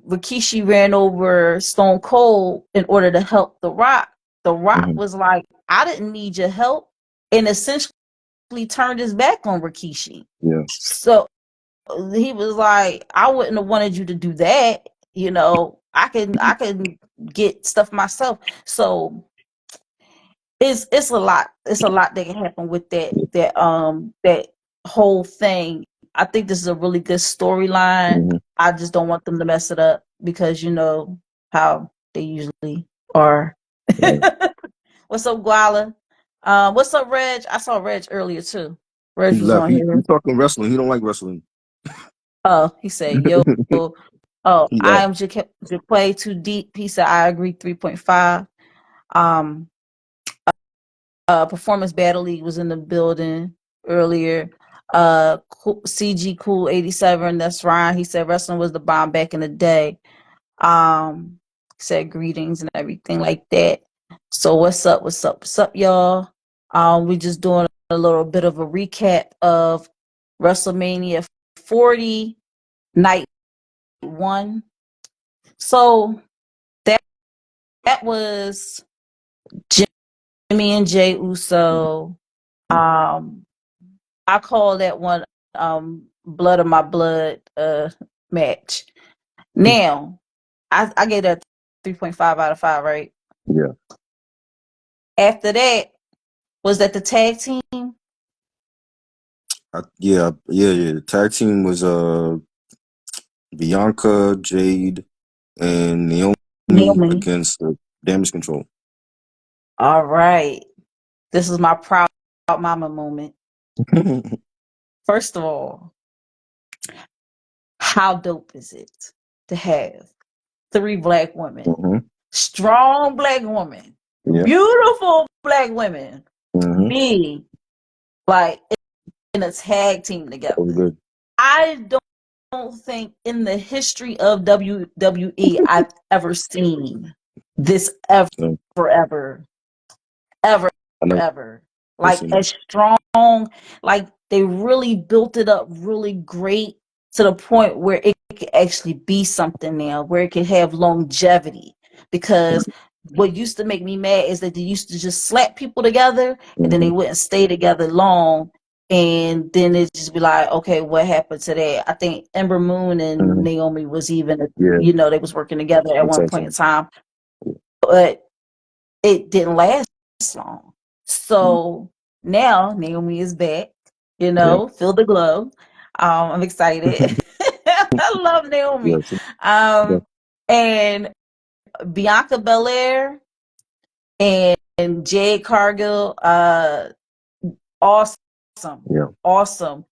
Rikishi ran over Stone Cold in order to help The Rock
Hmm.
was like, I didn't need your help, and essentially turned his back on Rikishi.
Yeah.
So he was like, I wouldn't have wanted you to do that. I can get stuff myself. So it's a lot. It's a lot that can happen with that whole thing. I think this is a really good storyline.
Hmm.
I just don't want them to mess it up because you know how they usually are.
Right.
What's up, Guala? What's up, Reg? I saw Reg earlier too. Reg
He
was
left.
on
He
here.
talking wrestling. He don't like wrestling.
Oh, he said, yo. Oh,
He
I
left.
am Jaquay too deep. He said, I agree, 3.5. Um, Performance Battle League was in the building earlier. CG Cool 87, that's Ryan. He said wrestling was the bomb back in the day. Said greetings and everything like that. So what's up? What's up? What's up, y'all? We just doing a little bit of a recap of WrestleMania 40 night one. So that was Jimmy and Jay Uso. Um, I call that one blood of my blood match. Now, I gave that 3.5 out of 5, right?
Yeah.
After that, was that the tag team?
Yeah. The tag team was Bianca, Jade, and Naomi
Naomi.
against Damage Control.
All right. This is my proud mama moment. First of all, how dope is it to have 3 black women,
Hmm.
strong black women,
Yeah.
beautiful black women,
Hmm.
be like in a tag team
That was
together?
good.
I don't think in the history of WWE I've ever seen this
Yeah.
ever, ever,
I never
ever. Like
seen that.
as strong, like they really built it up really great to the point where it could actually be something now, where it could have longevity. Because what used to make me mad is that they used to just slap people together and then
Hmm.
they wouldn't stay together long. And then it just be like, okay, what happened to that? I think Ember Moon and
Hmm.
Naomi was even,
Yeah.
they was working together at
The
one
tag
point in
team.
time, but it didn't last long. So now Naomi is back,
Yeah.
feel the glow. I'm excited. I love Naomi.
Yes. Yeah.
Um, and Bianca Belair and Jade Cargill, awesome,
Yeah.
awesome,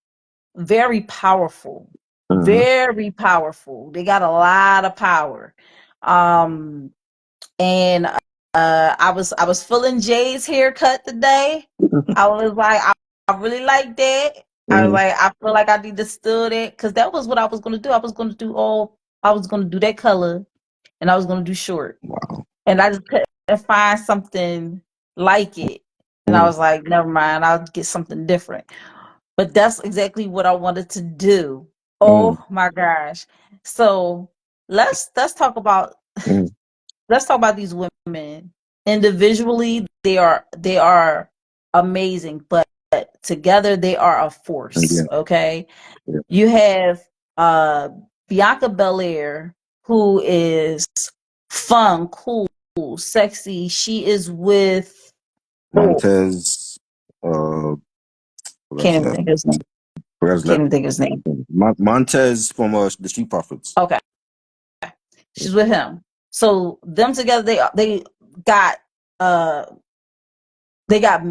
very powerful,
Hmm.
very powerful. They got a lot of power. Um, and I was feeling Jay's haircut today. I was like, I really like that. I was
Hmm.
like, I feel like I need to steal that because that was what I was gonna do. I was gonna do that color, and I was gonna do short,
Wow.
and I just couldn't find something like it. And I
Hmm.
was like, never mind, I'll get something different. But that's exactly what I wanted to do.
Hmm.
Oh my gosh! So let's talk about
Hmm.
let's talk about these women individually. They are amazing, but together they are a force.
Yeah.
Okay,
Yeah.
you have uh Bianca Belair, who is fun, cool, sexy. She is with, oh,
Montez. Forgot
can't
his
even
last
think of his name.
Forgot his
Can't
last
even think of his name.
name. Montez from the Street Profits.
Okay, she's with him. So them together, they got uh they got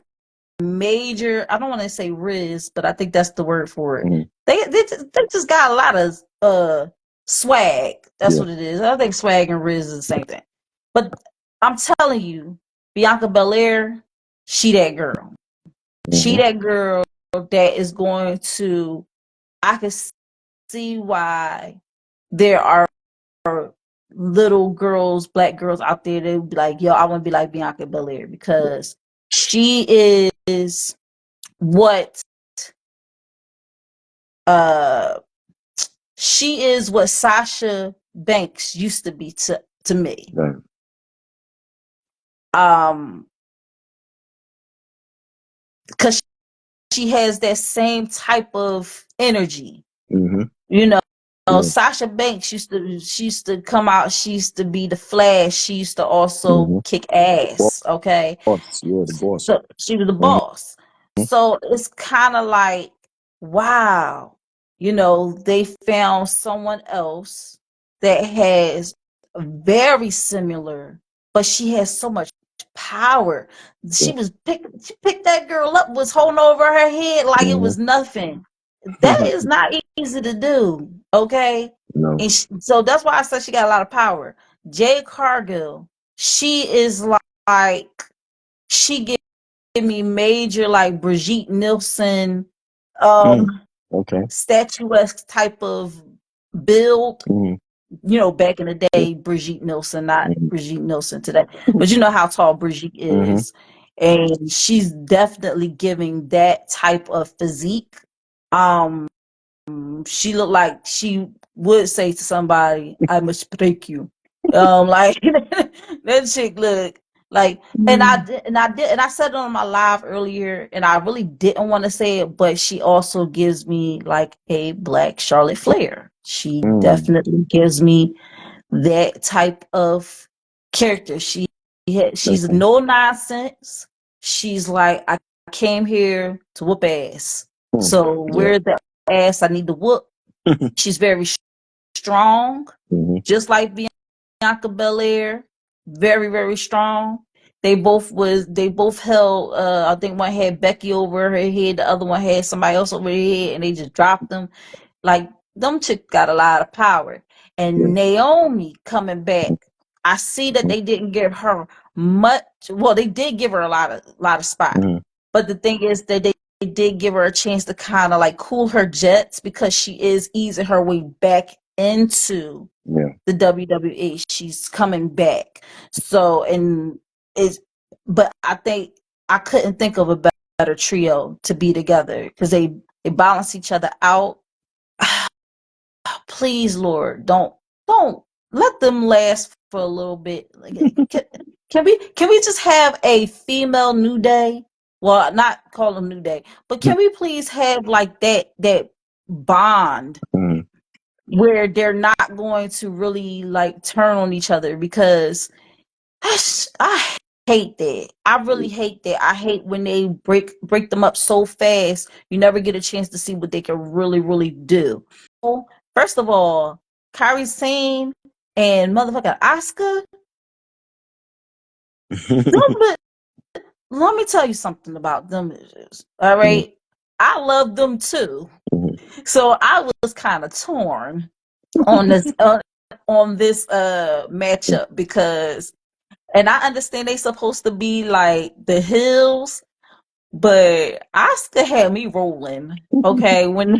major. I don't want to say riz, but I think that's the word for it.
Mm-hmm.
They just got a lot of swag. That's
Yeah.
what it is. I think swag and riz is the same thing. But I'm telling you, Bianca Belair, she that girl. She
Mm-hmm.
that girl that is going to. I can see why there are little girls, black girls out there that would be like, yo, I want to be like Bianca Belair because she is what uh she is what Sasha Banks used to be to me.
Right.
Because she has that same type of energy.
Mm-hmm.
You know,
Yeah.
Sasha Banks used to come out. She used to be the Flash. She used to also
Mm-hmm.
kick ass. Okay,
Boss. Yeah, the boss.
so she was the
Mm-hmm.
boss. So it's kind of like, wow, they found someone else that has very similar, but she has so much power.
Yeah.
She picked that girl up, was holding over her head like it
Mm-hmm.
was nothing. That is not easy to do, okay?
No.
And so that's why I said she got a lot of power. Jade Cargill, she is like she give me major like Brigitte Nielsen,
Mm.
um,
Okay.
statuesque type of build.
Mm-hmm.
Back in the
Yeah.
day, Brigitte Nielsen, not
Mm-hmm.
Brigitte Nielsen today, but you know how tall Brigitte
Mm-hmm.
is, and she's definitely giving that type of physique. Um, she looked like she would say to somebody, "I must break you." Like that chick look like, and I said it on my live earlier, and I really didn't want to say it, but she also gives me like a black Charlotte Flair. She
Mm.
definitely gives me that type of character. She's
Okay.
no nonsense. She's like, I came here to whoop ass.
Mm.
So
Yeah.
where's the ass I need to whoop? She's very strong,
Mm-hmm.
just like Bianca Belair. Very, very strong. They both held I think one had Becky over her head, the other one had somebody else over their head, and they just dropped them. Like them chicks got a lot of power.
Yeah.
And Naomi coming back, I see that
Mm-hmm.
they didn't give her much. Well, they did give her a lot of spot.
Mm-hmm.
But the thing is that they did give her a chance to kind of like cool her jets because she is easing her way back into
Yeah.
the WWE. She's coming back. So and it's but I think I couldn't think of a better trio to be together because they balance each other out. Please, Lord, don't let them last for a little bit. Like, can we just have a female New Day? Well, not call them New Day, but can we please have like that bond
Mm-hmm.
where they're not going to really like turn on each other because I hate that. I really hate that. I hate when they break them up so fast. You never get a chance to see what they can really, really do. First of all, Kyrie Sane and motherfucking Oscar. Let me tell you something about them bitches. All
Mm-hmm.
right, I love them too. So I was kind of torn on this matchup because, and I understand they supposed to be like the Hills, but Oscar had me rolling. Okay, when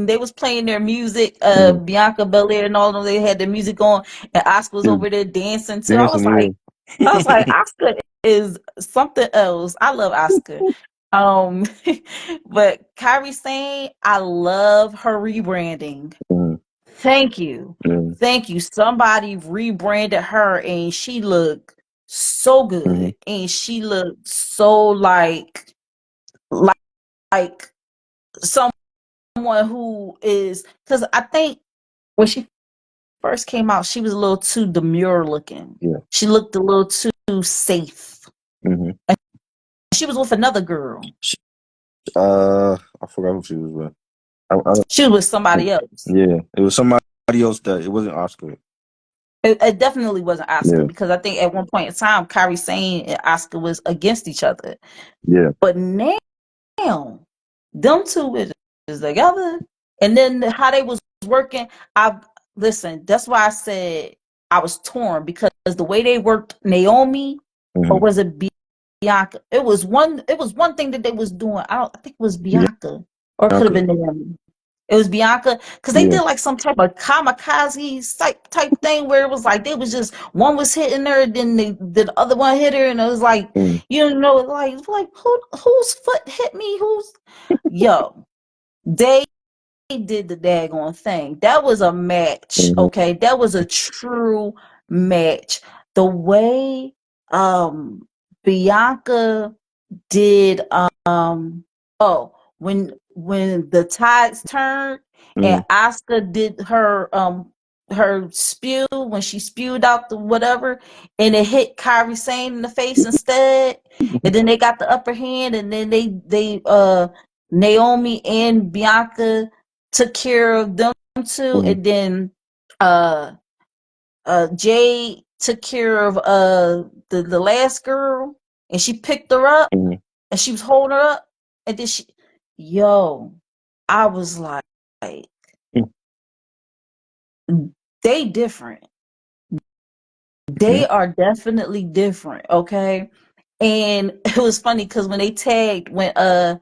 they was playing their music,
Mm-hmm.
Bianca Belair and all of them, they had the music on, and Oscar was
Yeah.
over there dancing too.
Dancing.
I was like,
Yeah.
Oscar is something else. I love Oscar. Um, but Kyrie Sane, I love her rebranding.
Mm-hmm.
Thank you.
Yeah.
Thank you. Somebody rebranded her and she looked so
Mm-hmm.
good. And she looked so like like someone who is because I think when she first came out, she was a little too demure looking.
Yeah.
She looked a little too safe.
Mm-hmm.
And she was with another girl.
I forgot who she was with. I
She was with somebody else.
yeah, it was somebody else that it wasn't Oscar.
It definitely wasn't Oscar
Yeah,
because I think at one point in time, Kyrie Sane and Oscar was against each other.
yeah.
But now, them two is together, and then how they was working. I listen. That's why I said I was torn because the way they worked Naomi, or
Mm-hmm.
was it Bianca? It was one. It was one thing that they was doing. I think it was Bianca, or it could have
Bianca.
been Naomi. It was Bianca because they
Yeah.
did like some type of kamikaze type thing where it was like they was just one was hitting her, then the other one hit her, and it was like
Mm-hmm.
like whose foot hit me? Who's yo? They did the daggone thing. That was a match,
Mm-hmm.
okay? That was a true match. The way um Bianca did oh when the tides turned and
Mm-hmm.
Asuka did her spew when she spewed out the whatever and it hit Kyrie Sane in the face instead, and then they got the upper hand, and then they Naomi and Bianca took care of them too,
Mm-hmm.
and then uh Jade took care of the last girl, and she picked her up
Mm-hmm.
and she was holding her up, and then yo, I was like, they different.
Yeah.
They are definitely different, okay? And it was funny because when they tagged, when I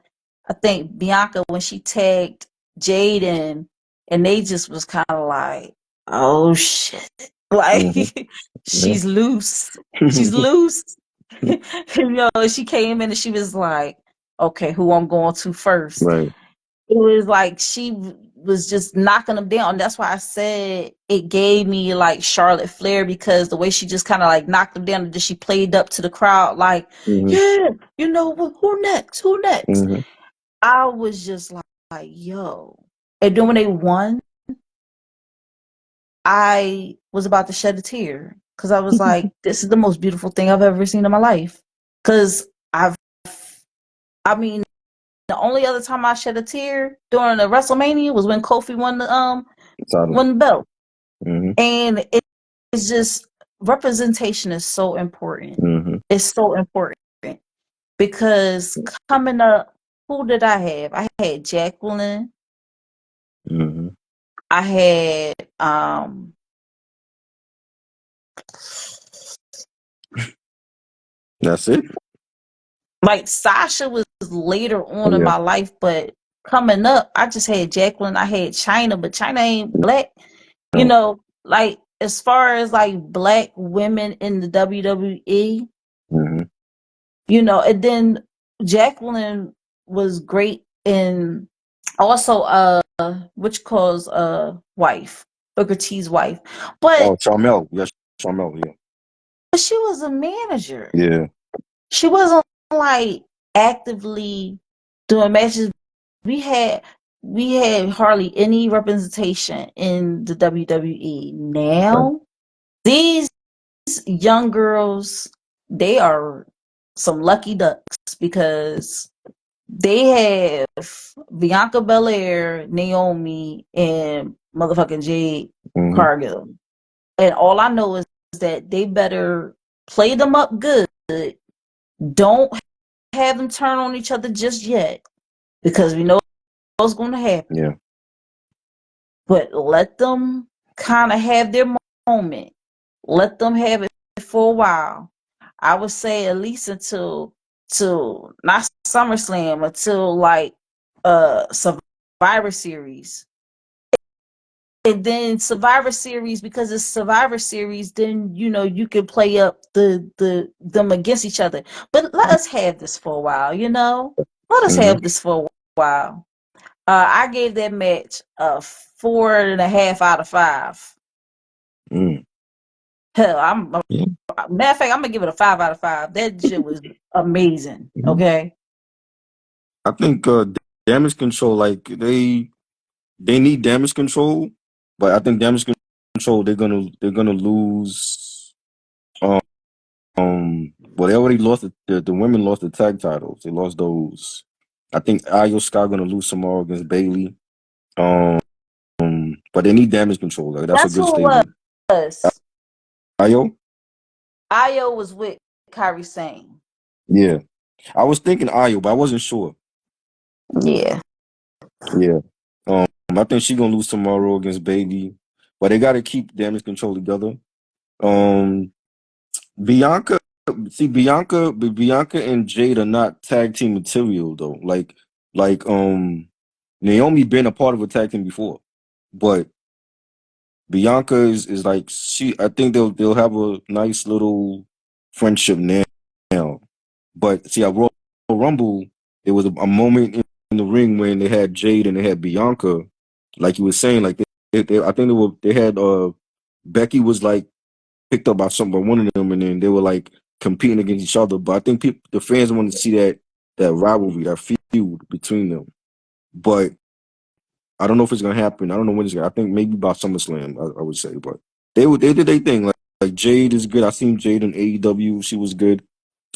think Bianca when she tagged Jaden, and they just was kind of like, oh shit,
Mm-hmm.
like
Yeah.
she's loose, she's loose. She came in and she was like, okay, who I'm going to first?
Right.
It was like she was just knocking them down. That's why I said it gave me like Charlotte Flair because the way she just kind of like knocked them down and then she played up to the crowd like,
Mm-hmm.
yeah, who next? Who next?
Mm-hmm.
I was just like, yo. And then when they won, I was about to shed a tear because I was like, this is the most beautiful thing I've ever seen in my life. Because I mean, the only other time I shed a tear during the WrestleMania was when Kofi
Title.
won the belt.
Mm-hmm.
And it's just representation is so important.
Mm-hmm.
It's so important because coming up, who did I have? I had Jacqueline.
Mm-hmm.
I had
That's it.
like Sasha was later on in
Yeah.
my life, but coming up, I just had Jacqueline. I had China, but China ain't black.
No.
Like as far as like black women in the WWE,
Mm-hmm.
and then Jacqueline was great in also which calls wife, Booker T's wife.
Oh,
But
Charmel. Yes, Charmel. Yeah.
she was a manager.
Yeah.
She wasn't like actively doing matches. We had we had hardly any representation in the WWE.
Right.
Now these young girls, they are some lucky ducks because they have Bianca Belair, Naomi, and motherfucking Jade
Mm-hmm.
Cargill. And all I know is that they better play them up good. Don't have them turn on each other just yet because we know what's going to happen.
Yeah.
But let them kind of have their moment. Let them have it for a while. I would say at least until not SummerSlam, until like Survivor Series. And then Survivor Series, because it's Survivor Series, then you can play up them against each other. But let us have this for a while. Let us
Mm-hmm.
have this for a while. I gave that match a 4.5 out of 5.
Mm.
Hell,
Yeah.
matter of fact, I'm gonna give it a 5 out of 5. That shit was amazing.
Mm-hmm.
Okay.
I think damage control, like they need damage control, but I think damage control they're gonna lose. Well, they already lost the women lost the tag titles. They lost those. I think Io Sky gonna lose tomorrow against Bailey. Um, but they need damage control. Like that's a
That's
good
who it
stable.
was.
Io?
Io was with Kyrie Sane.
Yeah. I was thinking Io, but I wasn't sure.
Yeah.
Yeah. I think she gonna lose tomorrow against Bailey, but they got to keep damage control together. Um, Bianca, Bianca and Jade are not tag team material though. Like Naomi been a part of a tag team before, but Bianca is like she. I think they'll have a nice little friendship now. But see, at Royal Rumble, there was a moment in the ring when they had Jade and they had Bianca. Like you were saying, like I think they had Becky was like picked up by one of them, and then they were like competing against each other. But I think the fans wanted to see that rivalry, that feud between them. But I don't know if it's gonna happen. I don't know when it's gonna. I think maybe by SummerSlam, I would say. But they did their thing. Like Jade is good. I seen Jade in AEW. She was good,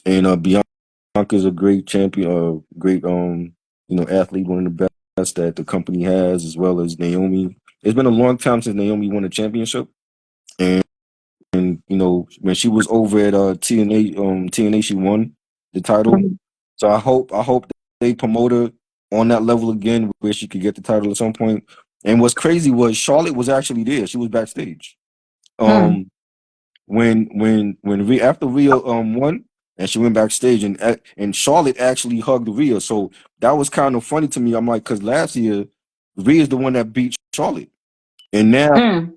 and Bianca's a great champion. Great athlete, one of the best that the company has, as well as Naomi. It's been a long time since Naomi won a championship, and when she was over at TNA she won the title. So I hope they promote her on that level again where she could get the title at some point. And what's crazy was Charlotte was actually there. She was backstage.
Mm.
Um after Rhea won and she went backstage and Charlotte actually hugged Rhea. So that was kind of funny to me. I'm like, because last year Rhea's the one that beat Charlotte. And
Mm.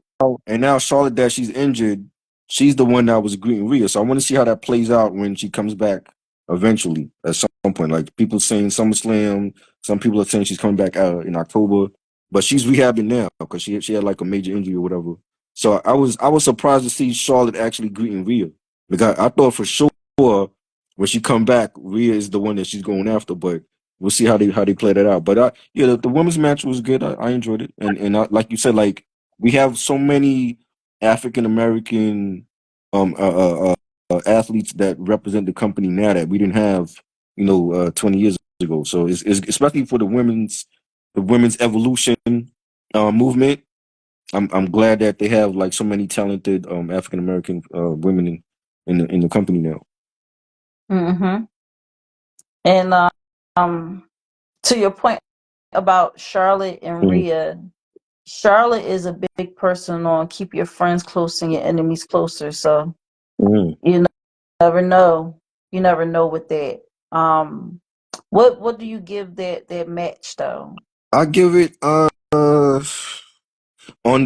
now Charlotte that she's injured, she's the one that was greeting Rhea. So I want to see how that plays out when she comes back eventually at some point. Like people saying SummerSlam, some people are saying she's coming back in October, but she's rehabbing now because she had like a major injury or whatever. So I was surprised to see Charlotte actually greeting Rhea because I thought for sure when she come back, Rhea is the one that she's going after. But we'll see how they play that out. But yeah, the women's match was good. I enjoyed it, and like you said, like we have so many African American athletes that represent the company now that we didn't have 20 years ago. So it's especially for the women's evolution movement. I'm glad that they have like so many talented African American women in the company now.
Mm-hmm. And to your point about Charlotte and
Mm,
Rhea, Charlotte is a big person on keep your friends close and your enemies closer. So
mm.
you never know. You never know with that. What do you give that match though?
I give it on the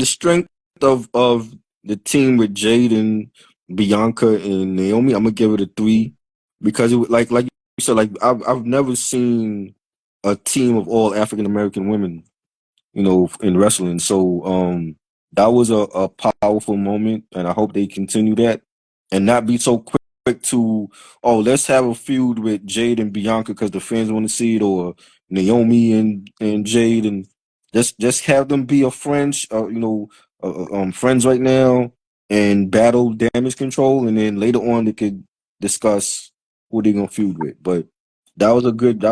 strength of the team with Jaden, Bianca, and Naomi. I'm gonna give it a 3 because like you said, like I've never seen a team of all African American women in wrestling. So that was a powerful moment, and I hope they continue that and not be so quick to let's have a feud with Jade and Bianca because the fans want to see it, or Naomi and Jade, and just have them be a friends, friends right now and battle damage control, and then later on they could discuss who they're gonna feud with. But that was a good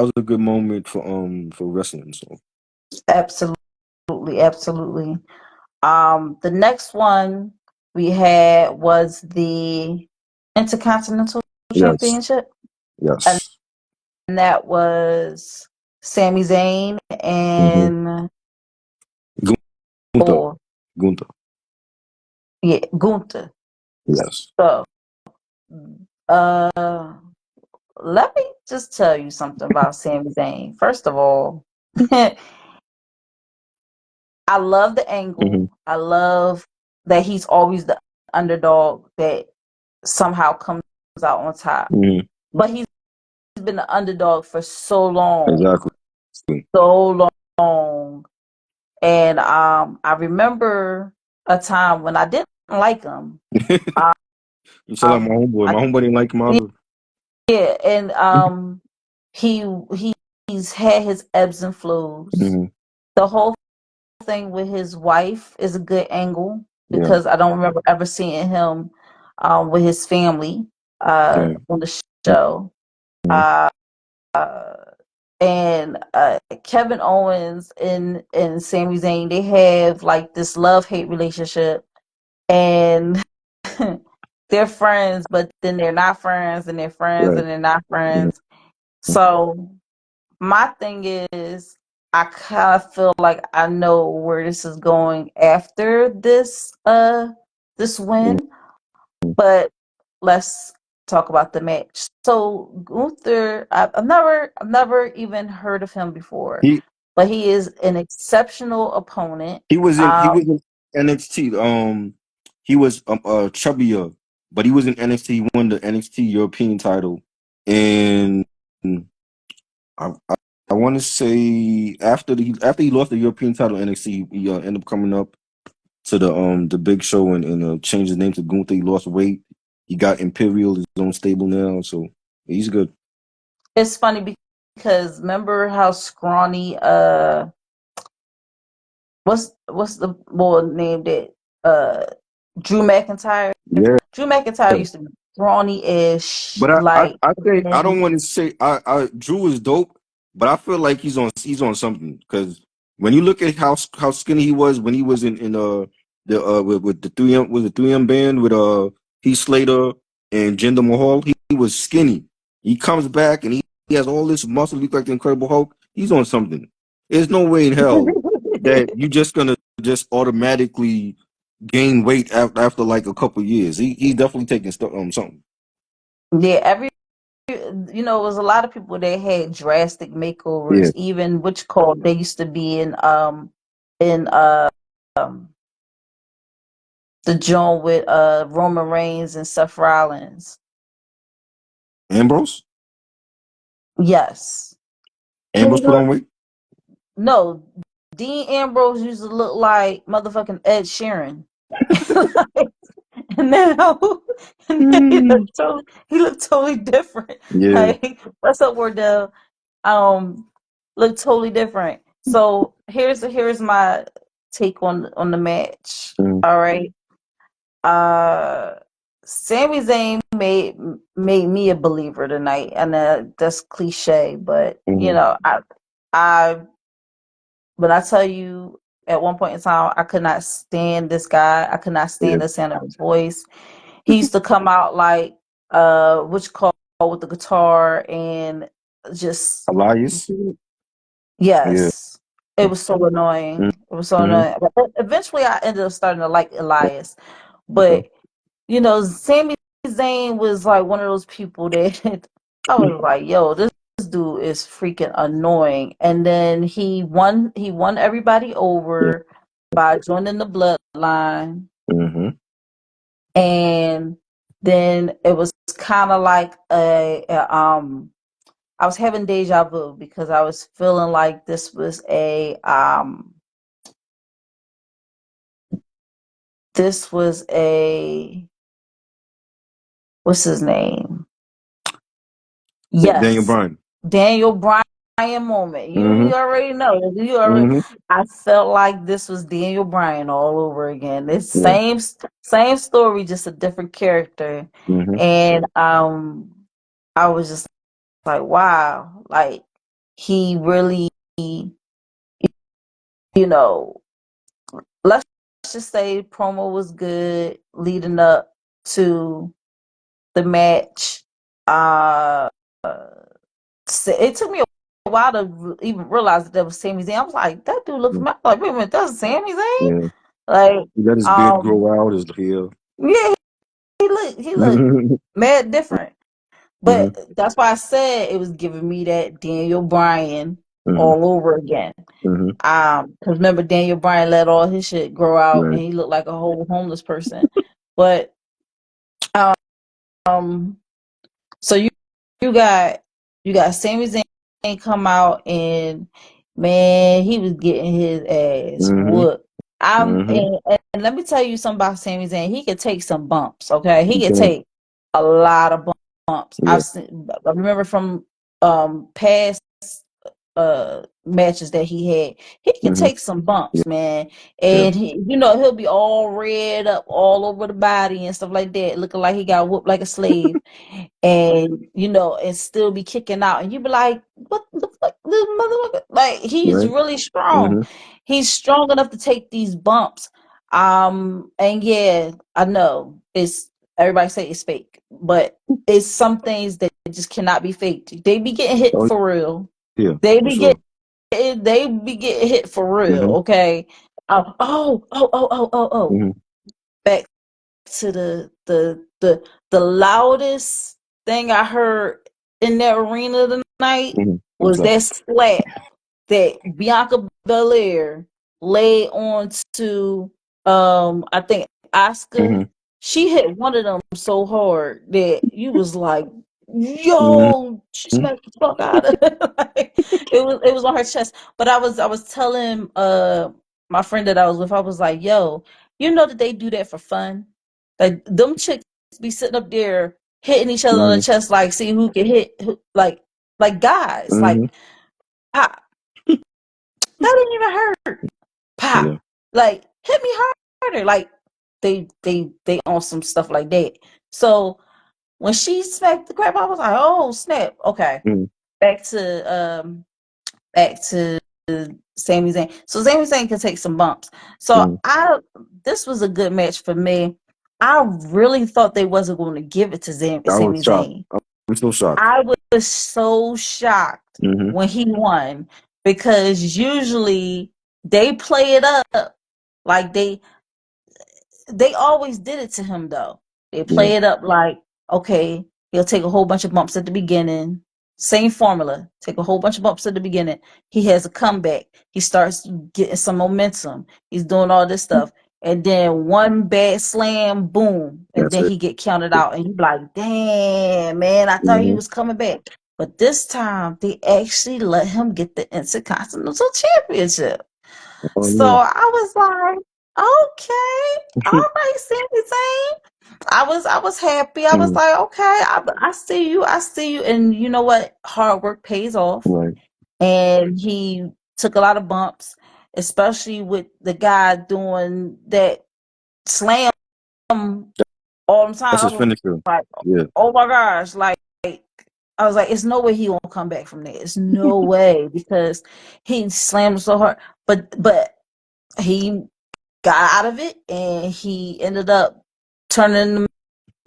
moment for wrestling. So
Absolutely, absolutely. The next one we had was the Intercontinental
yes.
Championship, and
Yes.
that was Sami Zayn
Hmm.
and
Gunther.
or
Gunther.
yeah, Gunther.
Yes.
So, uh, let me just tell you something about Sami Zayn. First of all, I love the
Hmm.
angle. I love that he's always the underdog that somehow comes out on top.
Hmm.
But he's been the underdog for so long,
Exactly.
so long. And I remember a time when I didn't like him.
You sound like my homeboy.
I
My homeboy didn't like him either.
Yeah, and he he's had his ebbs and flows.
Hmm.
The whole thing with his wife is a good angle
Yeah.
because I don't remember ever seeing him with his family
Yeah.
on the show.
Mhm.
Uh, and Kevin Owens and Sami Zayn, they have like this love hate relationship, and they're friends, but then they're not friends, and they're friends,
Right.
and they're not
Mhm.
friends. So my thing is, I kind of feel like I know where this is going after this win, but let's talk about the match. So Gunther, I've never even heard of him before,
He
but he is an exceptional opponent.
he was in NXT. He was chubbier, but he was in NXT. He won the NXT European title, and I I want to say after he lost the European title in NXT, he ended up coming up to the big show and changed his name to Gunther. He lost weight. He got Imperial, his own stable now, so he's good.
It's funny because remember how scrawny what's the boy named it Drew McIntyre.
Yeah.
Drew McIntyre used to be scrawny as
But
like
I say I don't
man.
want to say I Drew is dope, but I feel like he's on something because when you look at how skinny he was when he was in the with the 3M with the 3M band with Heath Slater and Jinder Mahal, he was skinny. He comes back and he has all this muscle, look like the Incredible Hulk. He's on something. There's no way in hell that you just gonna just automatically gain weight after like a couple years. He's definitely taking something.
Yeah, it was a lot of people that had drastic
Yeah.
makeovers, even which called they used to be in um the joint with Roman Reigns and Seth Rollins.
Ambrose?
Yes.
Ambrose put on weight?
No, Dean Ambrose used to look like motherfucking Ed Sheeran. And now, and then
Mm.
he looked totally different.
Yeah.
Like, what's up, Wardell? Looked totally different. So here's my take on the match.
Mm.
All right. Uh Sami Zayn made me a believer tonight, and that's cliche, but
Hmm.
I when I tell you at one point in time I could not stand this guy. I could not
Yeah.
stand the sound of his voice. He used to come out like which call with the guitar and just
Elias? Yeah.
yes. It was so annoying. It was so
Mm-hmm.
annoying. But eventually I ended up starting to like Elias.
Okay.
But Sami Zayn was like one of those people that I was like, yo, this dude is freaking annoying. And then he won everybody
Yeah.
over by joining the bloodline.
Mm-hmm.
And then it was kind of like I was having deja vu because I was feeling like this was a what's his name?
Daniel
Yes,
Bryan.
Daniel Bryan moment.
Mm-hmm.
You already know.
Mm-hmm.
I felt like this was Daniel Bryan all over again. It's
Yeah.
same story, just a different character.
Mm-hmm.
And I was just like, wow, like he really, you know, let's just say promo was good leading up to the match. Uh, it took me a while to even realize that was Sami Zayn. I was like, that dude looked familiar. Like, wait a minute, that's Sami Zayn?
Yeah.
Like,
He let his beard grow out, his hair.
yeah, he looked
Mm-hmm.
mad different.
Mm-hmm.
But that's why I said it was giving me that Daniel Bryan
Mm-hmm.
all over again.
Mm-hmm.
Because remember Daniel Bryan let all his shit grow out and
Right.
he looked like a whole homeless person. But um, so you got you got Sami Zayn come out and man, he was getting his ass
Mm-hmm.
whooped.
Mm-hmm.
And let me tell you something about Sami Zayn. He could take some bumps. Okay, he could
Okay.
take a lot of bumps.
Yeah.
I remember from past matches that he had. He can
Mm-hmm.
take some bumps, man.
Yeah.
And he'll be all red up all over the body and stuff like that, looking like he got whooped like a slave. And and still be kicking out. And you be like, what the fuck, this motherfucker? Like, he's
Right.
really strong.
Mm-hmm.
He's strong enough to take these bumps. And yeah, I know everybody say it's fake, but it's some things that just cannot be faked. They be getting hit
Oh
for real.
yeah,
They
for
be
sure.
getting hit for real.
Hmm.
Okay. Oh.
Hmm.
Back to the loudest thing I heard in that arena tonight
Hmm. What's
was
that?
that slap that Bianca Belair laid on to I think Asuka.
Hmm.
She hit one of them so hard that you was like,
Hmm.
yo, she smacked the fuck out of it. Like, it was on her chest. But I was telling my friend that I was with, I was like, yo, you know that they do that for fun. Like them chicks be sitting up there hitting each other on the
Hmm.
chest, like see who can hit who, like guys, like
Hmm.
pop. That didn't even hurt. Pop.
Yeah.
Like hit me harder. Like they on some stuff like that. So when she smacked the crap, I was like, oh snap. Okay.
Hmm.
Back to Sami Zayn. So Sami Zayn can take some bumps. So
Hmm.
this was a good match for me. I really thought they wasn't going to give it to
I was
Sami
shocked.
Zayn.
I'm still shocked.
I was so shocked
Hmm.
when he won because usually they play it up like they always did it to him though. They
Yeah.
play it up like, okay, he'll take a whole bunch of bumps at the beginning. Same formula. Take a whole bunch of bumps at the beginning. He has a comeback. He starts getting some momentum. He's doing all this stuff. And then one bad slam, boom. And
That's
then
it.
he get counted out. And you be like, damn, man, I thought he
Hmm.
was coming back. But this time they actually let him get the Intercontinental Championship.
Oh
So
yeah.
I was like, okay, all right, Sami Zayn. I was happy. I was
Hmm.
like, okay, I see you. And you know what? Hard work pays off.
Right.
And he took a lot of bumps, especially with the guy doing that slam all the time.
That's
I
his
was
finisher.
like,
Yeah.
oh my gosh, like I was like, it's no way he won't come back from there. It's no way because he slammed so hard. But he got out of it and he ended up turning the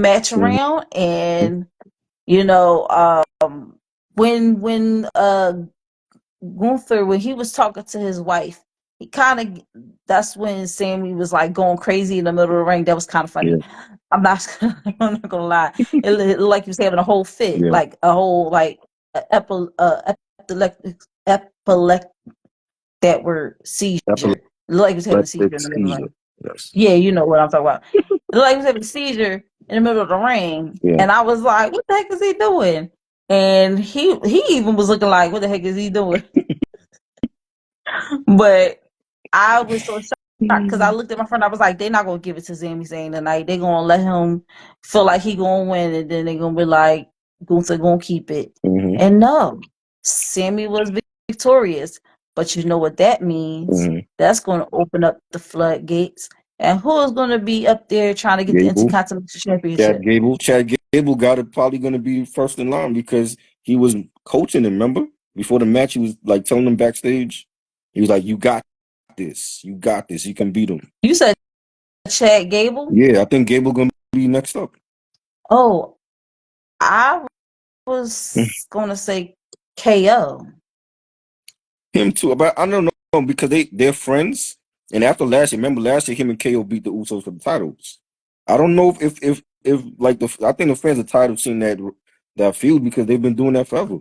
match
Hmm.
around. And you know, when Gunther, when he was talking to his wife, he kind of, that's when Sammy was like going crazy in the middle of the ring. That was kind of funny.
Yeah.
I'm not I'm not gonna lie, it looked like he was having a whole fit,
Yeah.
like a whole like epileptic, that word, seizure. It looked like he was having a seizure
Epileptic
in the middle of the
seizure.
ring.
Yes.
Yeah, you know what I'm talking about. It looked like he was having a seizure in the middle of the ring,
Yeah.
and I was like, "What the heck is he doing?" And he even was looking like, "What the heck is he doing?" But I was so shocked because I
Hmm.
looked at my friend. I was like, "They're not gonna give it to Sami Zayn tonight. They're gonna let him feel like he gonna win, and then they're gonna be like, Gunther gonna keep it." And no, Sammy was victorious. But you know what that means?
Hmm.
That's gonna open up the floodgates. And who is gonna be up there trying to get the
Gable.
Intercontinental
Chad
Championship?
Gable. Chad Gable got it probably going to be first in line because he was coaching him. Remember, before the match, he was like telling them backstage, he was like, "You got this. You got this. You can beat him."
You said Chad Gable?
Yeah, I think Gable going to be next up.
Oh, I was gonna say KO.
Him too, but I don't know because they're friends. And after last year, remember last year, him and KO beat the Usos for the titles. I don't know if like I think the fans are tired of seeing that feud because they've been doing that forever.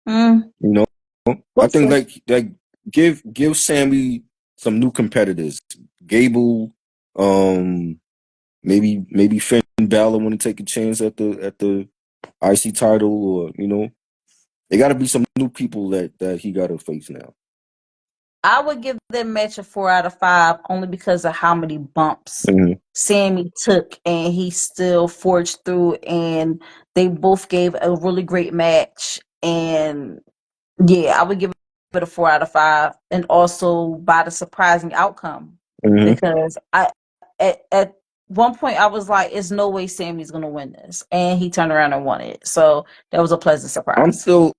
Mm,
You know, I
we'll
think
see.
like give Sammy some new competitors. Gable, um, maybe Finn Balor want to take a chance at the IC title, or they got to be some new people that he got to face now.
I would give that match a 4 out of 5 only because of how many bumps
Hmm.
Sammy took and he still forged through, and they both gave a really great match. And yeah, I would give it a 4 out of 5, and also by the surprising outcome,
Hmm.
because at one point I was like, "There's no way Sammy's gonna win this," and he turned around and won it. So that was a pleasant
I'm
surprise.
still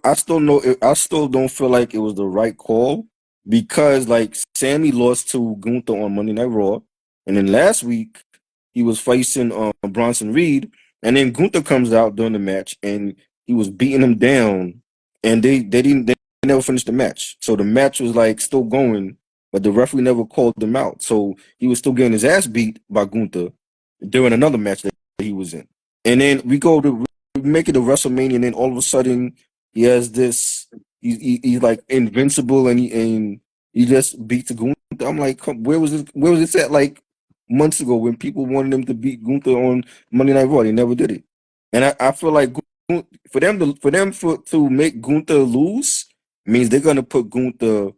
I still know I still don't feel like it was the right call because like Sammy lost to Gunther on Monday Night Raw, and then last week he was facing Bronson Reed, and then Gunther comes out during the match, and he was beating him down, and they never finished the match. So the match was like still going, but the referee never called him out. So he was still getting his ass beat by Gunther during another match that he was in. And then we make it to WrestleMania, and then all of a sudden he has this. He's like invincible, and he just beats Gunther. I'm like, where was this? Where was this at? Like months ago when people wanted him to beat Gunther on Monday Night Raw, they never did it. And I feel like to make Gunther lose means they're gonna put Gunther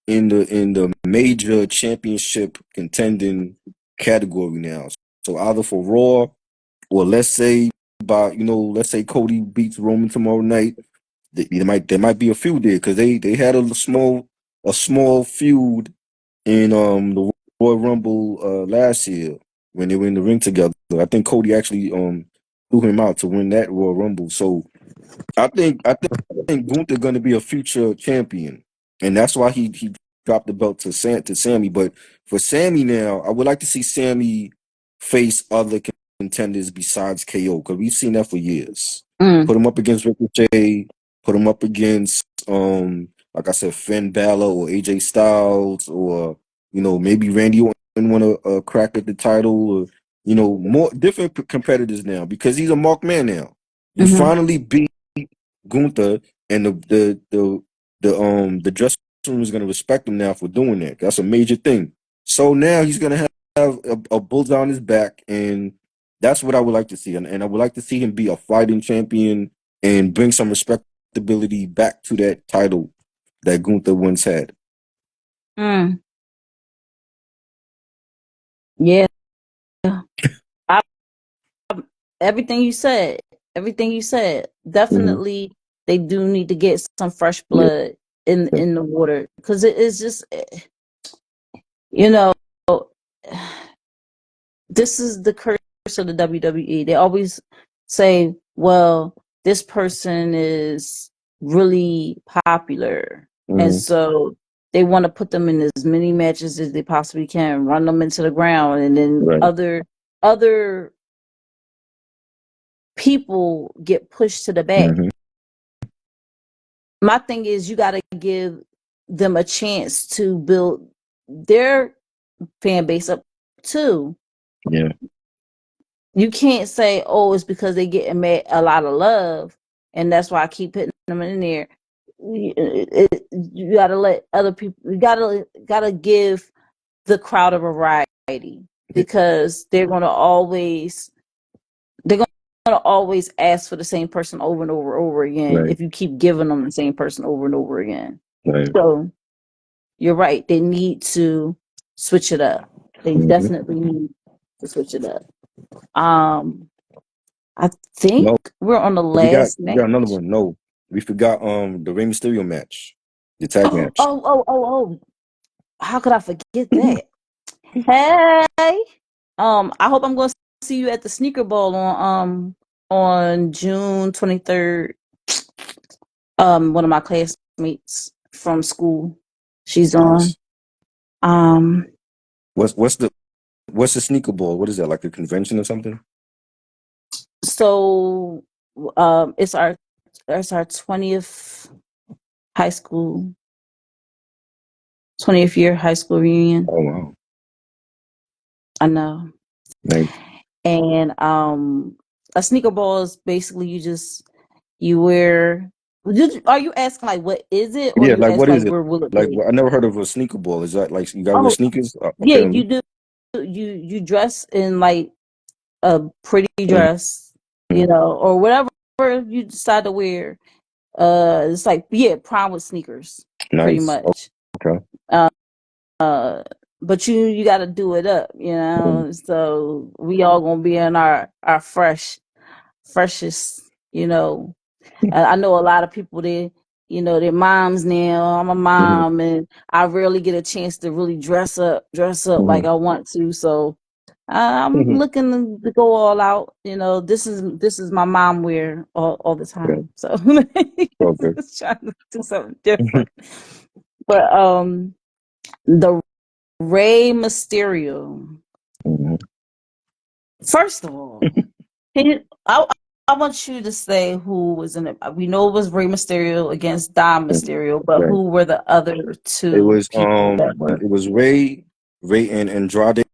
in the major championship contending category now. So either for Raw or let's say Cody beats Roman tomorrow night. There might be a feud there because they had a small feud in the Royal Rumble last year when they were in the ring together. I think Cody actually threw him out to win that Royal Rumble. So I think Gunther going to be a future champion, and that's why he dropped the belt to Sammy. But for Sammy now, I would like to see Sammy face other contenders besides KO because we've seen that for years.
Mm.
Put him up against Ricochet. Put him up against like I said, Finn Balor or AJ Styles, or maybe Randy Orton want to crack at the title, or more different competitors now because he's a marked man now. You
Mm-hmm.
finally beat Gunther, and the dressing room is gonna respect him now for doing that. That's a major thing. So now he's gonna have a bullseye on his back, and that's what I would like to see. And I would like to see him be a fighting champion and bring some respectability back to that title that Gunther once had.
Mm. Yeah. I, everything you said. Everything you said.
Mm-hmm.
Definitely, they do need to get some fresh
Yeah.
blood in the water because it is just, you know, this is the curse of the WWE. They always say, well, this person is really popular. And
Mm-hmm.
so they want to put them in as many matches as they possibly can, run them into the ground, and then
Right.
other people get pushed to the back.
Mm-hmm.
My thing is you gotta give them a chance to build their fan base up too.
Yeah.
You can't say, "Oh, it's because they get a lot of love, and that's why I keep putting them in there." You gotta let other people. You gotta give the crowd a variety
Yeah.
because they're gonna always ask for the same person over and over and over again
Right.
if you keep giving them the same person over and over again.
Right.
So you're right. They need to switch it up. They
Mm-hmm.
definitely need to switch it up. Um, I
No,
think we're on the last
we got
match.
another one. No, we forgot the Rey Mysterio match, the tag
Oh,
match.
oh, oh, oh, oh. How could I forget that? Hey. I hope I'm going to see you at the sneaker ball on June 23rd. One of my classmates from school. She's on.
Nice.
Um,
What's the sneaker ball? What is that? Like a convention or something?
so it's our high school 20th year high school reunion.
Oh wow,
I know.
nice.
And a sneaker ball is basically you wear. Are you asking like what is it, or
Yeah,
you
like
ask
what
like
is it?
where will it
Like
be?
I never heard of a sneaker ball. Is that like you guys wear
Oh
sneakers?
yeah,
Apparently.
you do. You dress in like a pretty
Mhm.
dress, or whatever you decide to wear. It's like prom with sneakers, pretty
Nice.
much.
Okay.
Uh, but you got to do it up,
Mhm.
So we all gonna be in our freshest, you know. I know a lot of people they're moms now. I'm a
Mhm.
mom, and I rarely get a chance to really dress up like
Mhm.
I want to. So I'm
Mhm.
looking to go all out. This is my mom wear all the
Yeah.
time. So
Okay.
just trying to do something different. But the Rey Mysterio.
Mhm.
First of all, can you, I want you to say who was in it. We know it was Rey Mysterio against Dom
Mhm.
Mysterio, but
Right.
who were the other two people that were
It was Ray and Andrade.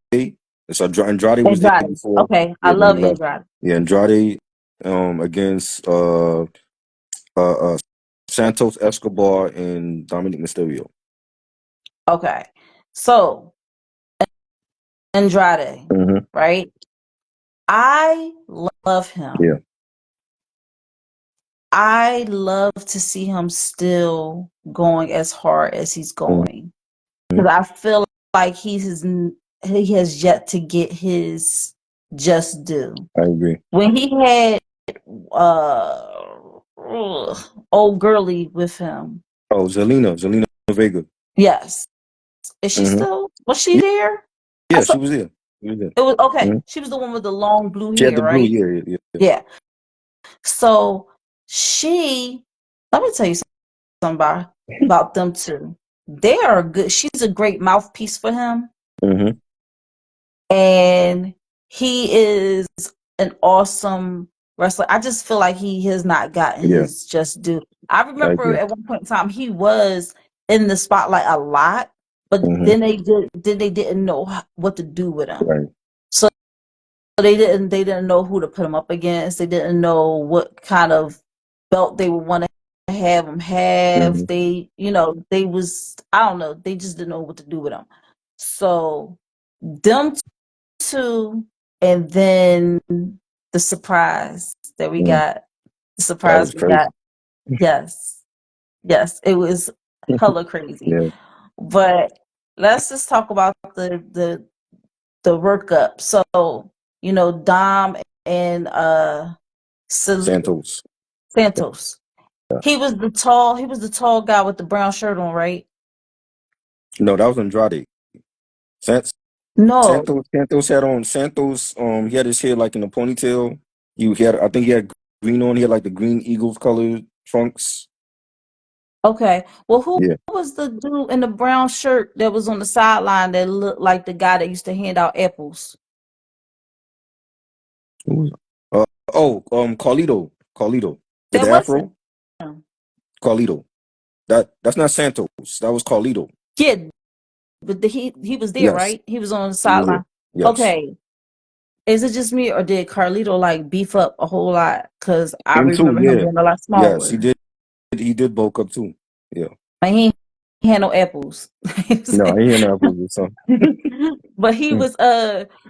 So Andrade was there
Andrade?
before.
Okay, I
Yeah, then he
love
left.
Andrade.
Yeah, Andrade against uh Santos Escobar and Dominic Mysterio.
Okay, so Andrade,
Hmm.
right? I love
Yeah.
him. I love to see him still going as hard as he's
Hmm.
going because I feel like he has yet to get his just due.
I agree.
When he had uh old girly with him,
Oh, Zelina Vega.
yes, is she
Hmm.
still? Was she
Yeah,
there? I
yeah,
saw
she was there. She was there.
it was okay.
Hmm.
She was the one with the long blue
She had the
hair,
blue.
right?
Yeah, yeah, yeah.
Yeah. So she, let me tell you something about them two. They are good. She's a great mouthpiece for him,
Hmm.
and he is an awesome wrestler. I just feel like he has not gotten
Yeah,
his just due. I
I
remember
agree.
at one point in time he was in the spotlight a lot, but
Hmm.
then they didn't know what to do with him.
Right.
So they didn't know who to put him up against. They didn't know what kind of belt they would want to have him have.
Hmm.
They was, I don't know. They just didn't know what to do with him. So them two, and then the surprise that we
Hmm.
got. The
That
surprise
was
we got.
crazy.
Yes, yes, it was hella crazy.
Yeah,
But let's just talk about the workup. So, Dom and
Santos.
Santos. He was the tall guy with the brown shirt on, right?
No, that was Andrade. Sant-
No.
Santos had on Santos. He had his hair like in a ponytail. He had, I think, he had green on. He had like the green Eagles colored trunks.
Okay. Well, who
Yeah.
was the dude in the brown shirt that was on the sideline that looked like the guy that used to hand out apples?
Who was it? Carlito with
That
the
wasn't
afro.
him.
Carlito. That's not Santos. That was Carlito.
Yeah, but he was there,
Yes,
right? He was on the
he was there.
sideline.
Yes,
Okay. Is it just me or did Carlito like beef up a whole lot? Because I
him too.
remember him
Yeah,
being a lot
yes, he
smaller.
did. He did bulk up too. Yeah.
Like he had no apples.
No, he ain't apples or something.
But he was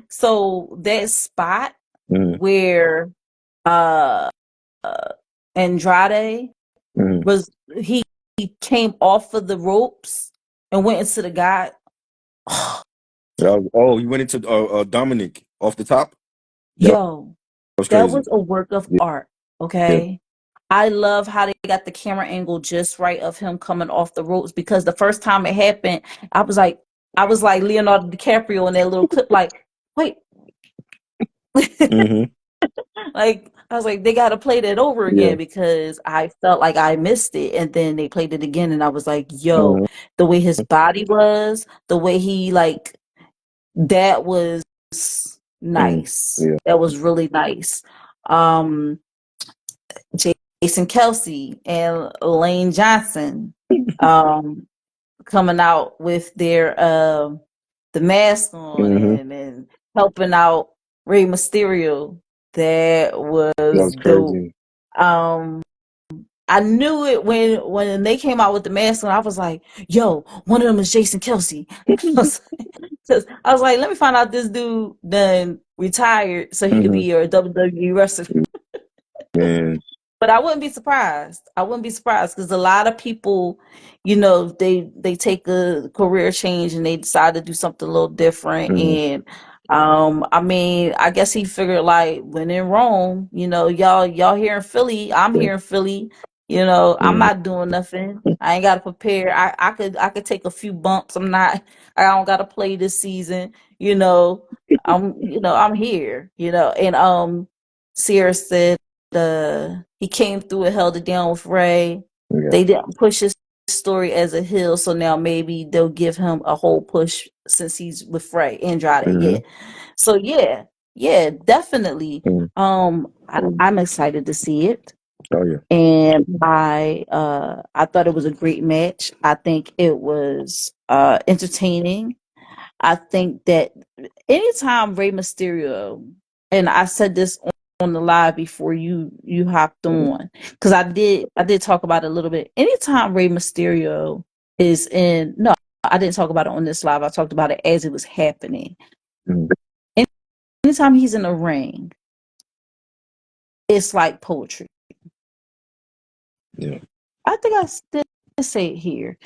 so that spot
Mm-hmm.
where uh Andrade
Hmm.
was he came off of the ropes and went into the guy.
Oh, he went into Dominic off the top. That
Yo,
was
that
crazy.
was a work of
Yeah,
art.
yeah.
Okay. I love how they got the camera angle just right of him coming off the ropes because the first time it happened, I was like, I was like Leonardo DiCaprio in that little clip, like, wait,
Hmm.
like I was like, they got to play that over
Yeah.
again because I felt like I missed it, and then they played it again, and I was like, yo,
Hmm.
the way his body was, the way he like that was
Hmm.
nice.
Yeah.
That was really nice. Um, Jason Kelsey and Lane Johnson um, coming out with their the mask on
Hmm.
and helping out Rey Mysterio. That
That
was
was
dope.
crazy.
Um, I knew it when they came out with the mask on. I was like, "Yo, one of them is Jason Kelsey." I was like, "Let me find out this dude done retired so he could
Hmm.
be a WWE wrestler."
Man.
But I wouldn't be surprised. I wouldn't be surprised because a lot of people, they take a career change and they decide to do something a little different.
Hmm.
And I mean, I guess he figured like when in Rome, y'all here in Philly, I'm
Yeah.
here in Philly. I'm
Hmm.
not doing nothing. I ain't got to prepare. I could take a few bumps. I don't got to play this season. I'm here. And Sierra said he came through and held it down with Ray.
Yeah.
They didn't push his story as a heel, so now maybe they'll give him a whole push since he's with Ray Andrade.
Hmm.
Yeah. So yeah. Yeah, definitely.
Mm.
I'm excited to see it.
Oh yeah.
And I thought it was a great match. I think it was entertaining. I think that anytime Rey Mysterio, and I said this on the live before you hopped on, because I did talk about it a little bit. Anytime Rey Mysterio is in, no, I didn't talk about it on this live. I talked about it as it was happening.
Mm.
Anytime he's in the ring, it's like poetry.
Yeah.
I think I still say it here.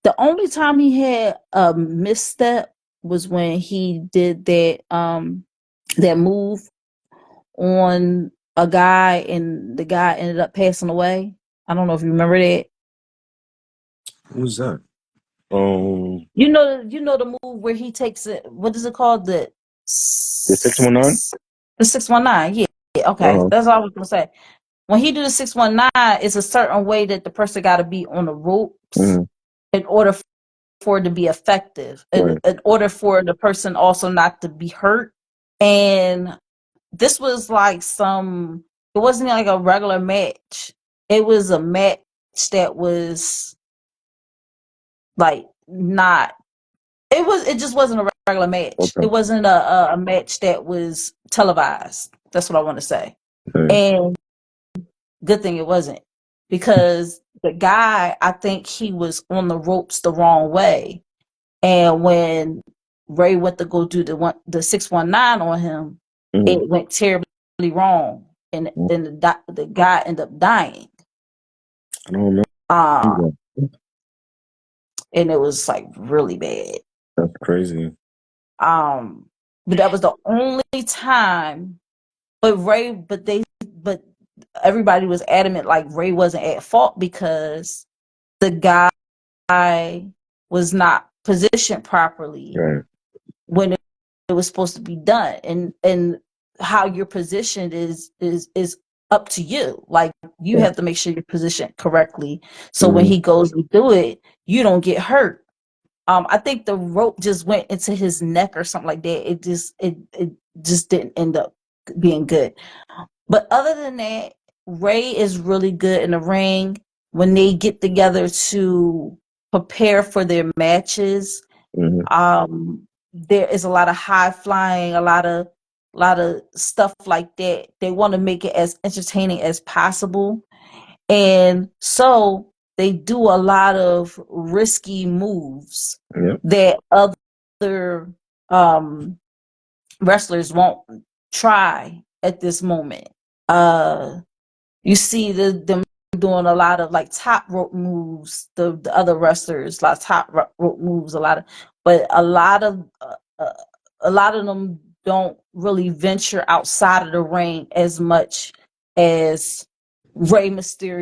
The only time he had a misstep was when he did that move on a guy and the guy ended up passing away. I don't know if you remember that.
Who's that?
You know the move where he takes it. What is it called?
The 619.
The 619. Yeah, yeah, okay.
Uh-huh.
That's all I was gonna say. When he do the 619, it's a certain way that the person got to be on the ropes
Mm-hmm.
in order for it to be effective,
Right.
in order for the person also not to be hurt. And this was like it wasn't like a regular match. It was a match that was like not, it just wasn't a regular match. It
Okay.
wasn't a match that was televised. That's what I want to say.
Right.
And good thing it wasn't, because the guy, I think he was on the ropes the wrong way. And when Ray went to go do the 619 on him,
Mm-hmm.
it went terribly wrong, and then the guy ended up dying.
I don't remember
Uh,
that.
and it was like really bad.
That's crazy.
Um, but that was the only time. But everybody was adamant like Ray wasn't at fault because the guy was not positioned properly
Right.
when it was supposed to be done, and how you're positioned is up to you. Like, you
Yeah.
have to make sure you're positioned correctly, so when
Mm-hmm.
he goes to do it, you don't get hurt. I think the rope just went into his neck or something like that. It just didn't end up being good. But other than that, Ray is really good in the ring when they get together to prepare for their matches.
Mm-hmm.
There is a lot of high flying, a lot of stuff like that. They want to make it as entertaining as possible, and so they do a lot of risky moves
Yep.
that other um, wrestlers won't try at this moment. Uh, you see them doing a lot of like top rope moves. The other wrestlers, like rope moves, but uh, a lot of them don't really venture outside of the ring as much as Rey Mysterio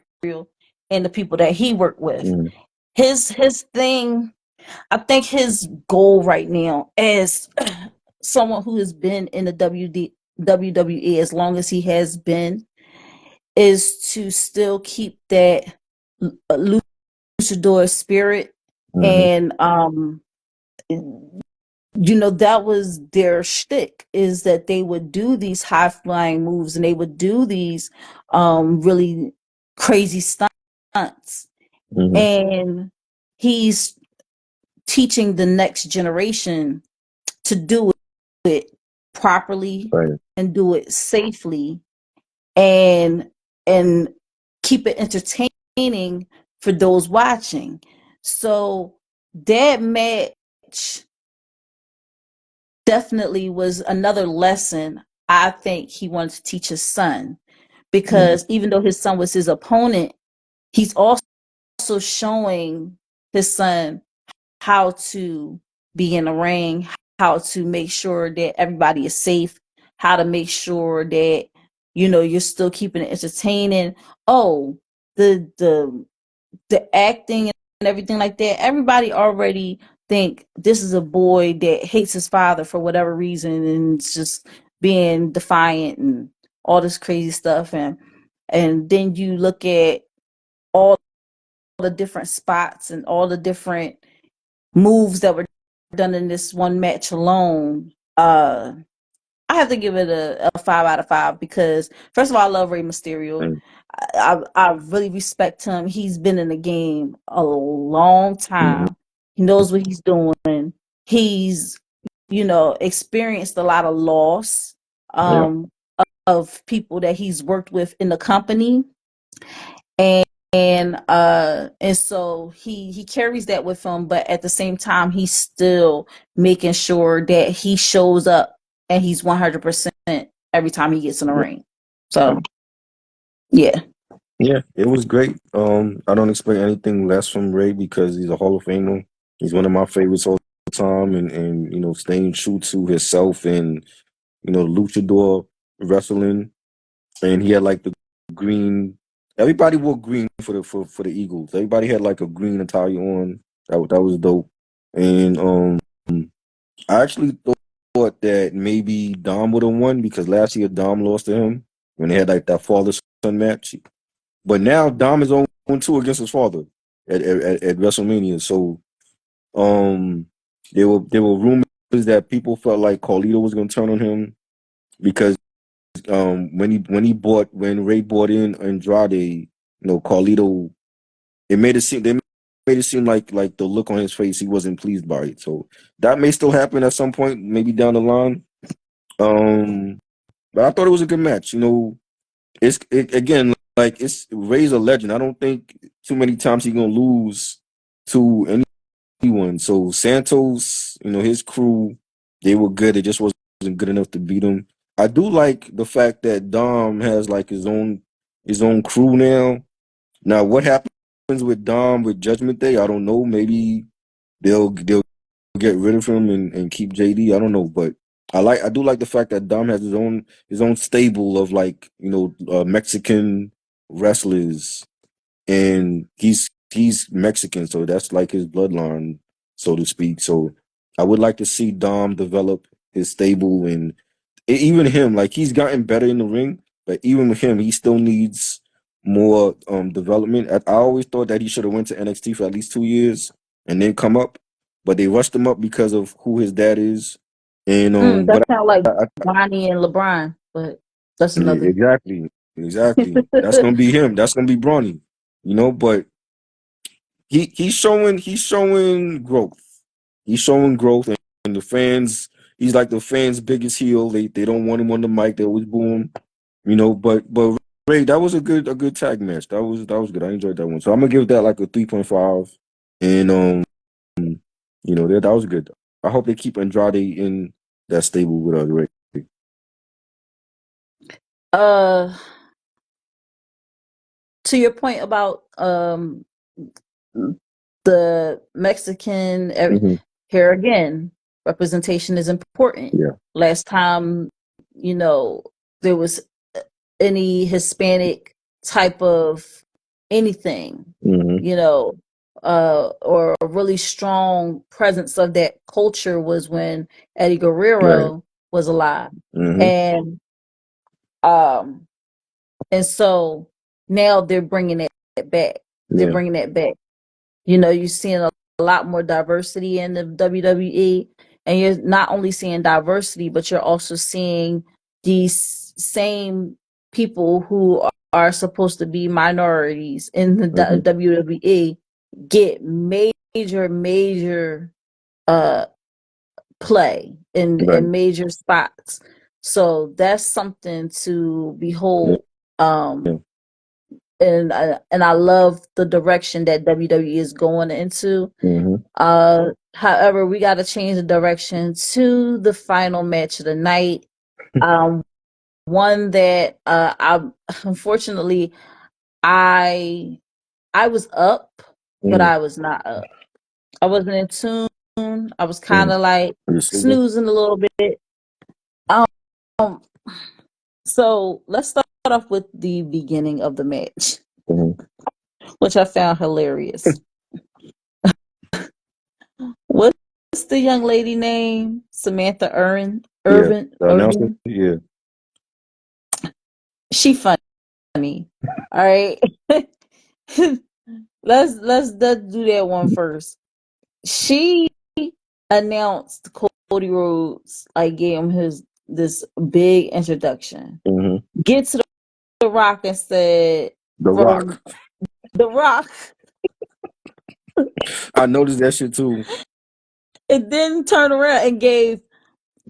and the people that he worked with.
Mm-hmm.
His thing, I think his goal right now, as someone who has been in the WWE as long as he has been, is to still keep that luchador spirit.
Mm-hmm.
And that was their shtick, is that they would do these high flying moves and they would do these really crazy stunts.
Mm-hmm.
And he's teaching the next generation to do it properly
Right.
and do it safely, and and keep it entertaining for those watching. So that match definitely was another lesson I think he wanted to teach his son,
Mm-hmm.
because even though his son was his opponent, he's also showing his son how to be in the ring, how to make sure that everybody is safe, how to make sure that you're still keeping it entertaining. Oh, the acting and everything like that. Everybody already think this is a boy that hates his father for whatever reason, and it's just being defiant and all this crazy stuff. And then you look at all the different spots and all the different moves that were done in this one match alone. I have to give it a 5 out of 5 because first of all, I love Rey Mysterio.
Mm,
I really respect him. He's been in the game a long
mhm.
time. He knows what he's doing. He's experienced a lot of loss
Yeah,
um, of people that he's worked with in the company, and so he carries that with him. But at the same time, he's still making sure that he shows up and he's 100% every time he gets in the
yeah,
ring. So yeah.
yeah. It was great. I don't expect anything less from Ray because he's a Hall of Famer. He's one of my favorites all the time, and staying true to himself and luchador wrestling. And he had like the green. Everybody wore green for the Eagles. Everybody had like a green attire on. That was dope. And I actually thought that maybe Dom would have won because last year Dom lost to him when they had like that father son match. But now Dom is on 2 against his father at WrestleMania. So there were rumors that people felt like Carlito was going to turn on him because when Ray bought in Andrade, Carlito, they made it seem like the look on his face, he wasn't pleased by it. So that may still happen at some point, maybe down the line. Um, but I thought it was a good match. Again, like it's Ray's a legend. I don't think too many times he's gonna lose to anyone. So Santos, his crew, they were good. It just wasn't good enough to beat him. I do like the fact that Dom has like his own crew now. Now, what happens with Dom with Judgment Day? I don't know. Maybe they'll get rid of him and keep JD. I don't know, but I do like the fact that Dom has his own stable of like Mexican wrestlers, and he's Mexican, so that's like his bloodline, so to speak. So I would like to see Dom develop his stable, and even him, like he's gotten better in the ring, but even with him, he still needs more development. I always thought that he should have went to NXT for at least 2 years and then come up, but they rushed him up because of who his dad is, and
That
but
sounds like
I,
Bonnie and LeBron, but that's
yeah,
another.
exactly. That's gonna be him. That's gonna be Brawny, but he's showing growth. He's showing growth, and the fans. He's like the fans' biggest heel. They don't want him on the mic. They always boo him. But Ray, that was a good tag match. That was good. I enjoyed that one. So I'm gonna give that like a 3.5. And that was good. I hope they keep Andrade in that stable with us, Ray.
uh to your point about the Mexican,
Hmm.
here again, representation is important.
Yeah.
Last time, there was any Hispanic type of anything,
Hmm.
or a really strong presence of that culture was when Eddie
Right.
Guerrero was alive.
Hmm.
And um and so now they're bringing it back. They're
Yeah.
bringing that back. You're seeing a lot more diversity in the WWE, and you're not only seeing diversity, but you're also seeing these same people who are supposed to be minorities in the
Hmm.
WWE get major uh play
Right.
in major spots. So that's something to
Yeah.
behold.
Yeah.
And I love the direction that WWE is going into.
Hmm.
However, we got to change the direction to the final match of the night. Um, One that I unfortunately I I was up, but
Mm.
I was not up. I wasn't in tune. I was kind
Mm.
of like
Are you sleeping?
snoozing a little bit. Um, so let's start off with the beginning of the match,
Hmm.
which I found hilarious. What's the young lady name? Samantha
Yeah. The announcement.
Irvin.
Yeah.
She funny. All right. let's do that one first. She announced Cody Rhodes, like gave him his this big introduction.
Hmm.
Get to the Rock and said
The
from
Rock.
the Rock,
I noticed that shit too.
and then turned around and gave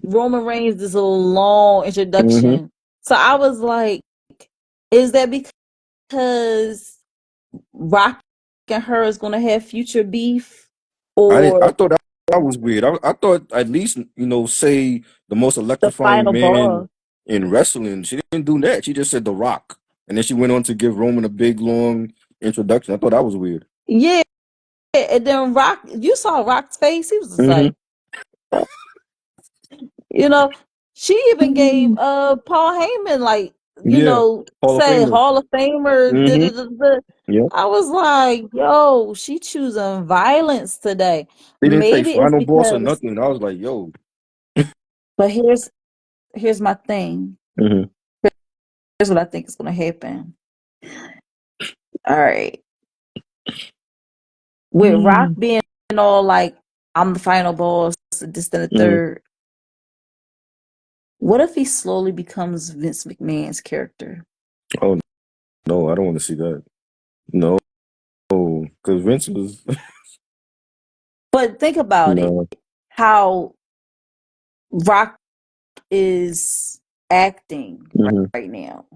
Roman Reigns this little long
Hmm.
introduction. So I was like, is that because Rock and her is going to have future beef,
I didn't. I
or
thought that was weird. I thought at least say the most
the
electrifying
final
man
boss?
in wrestling. She didn't do that. She just said The Rock, and then she went on to give Roman a big long introduction. I thought that was weird.
Yeah, and then Rock, you saw Rock's face. He was just
Hmm.
like, you know, she even gave Paul Heyman like,
Yeah, Hall of
say
Famer.
Hall of Famer. Da,
Hmm.
da, da, da.
Yeah,
I was like, yo, she choosing violence today.
they didn't say
Maybe it's
final boss or
because,
nothing. I was like, yo.
but here's my thing.
Hmm.
Here's what I think is gonna happen. All right, with Rock being all like, I'm the final boss, this, and the
Hmm.
third. What if he slowly becomes Vince McMahon's character?
Oh no, I don't want to see that. No, because Vince was
But think about it,
no.
how Rock is acting
Hmm.
right now,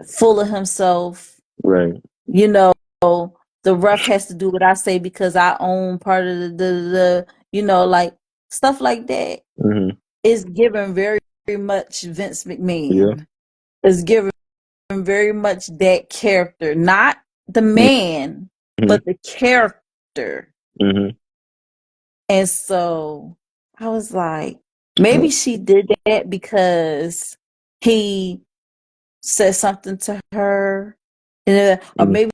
full of himself.
Right.
You know, the ref has to do what I say because I own part of like stuff like that
Hmm.
is given very, very much Vince
Yeah.
McMahon. Is given very much that character, not the man,
Hmm.
but the character.
Hmm.
And so I was like, maybe she did that because he said something to her, or maybe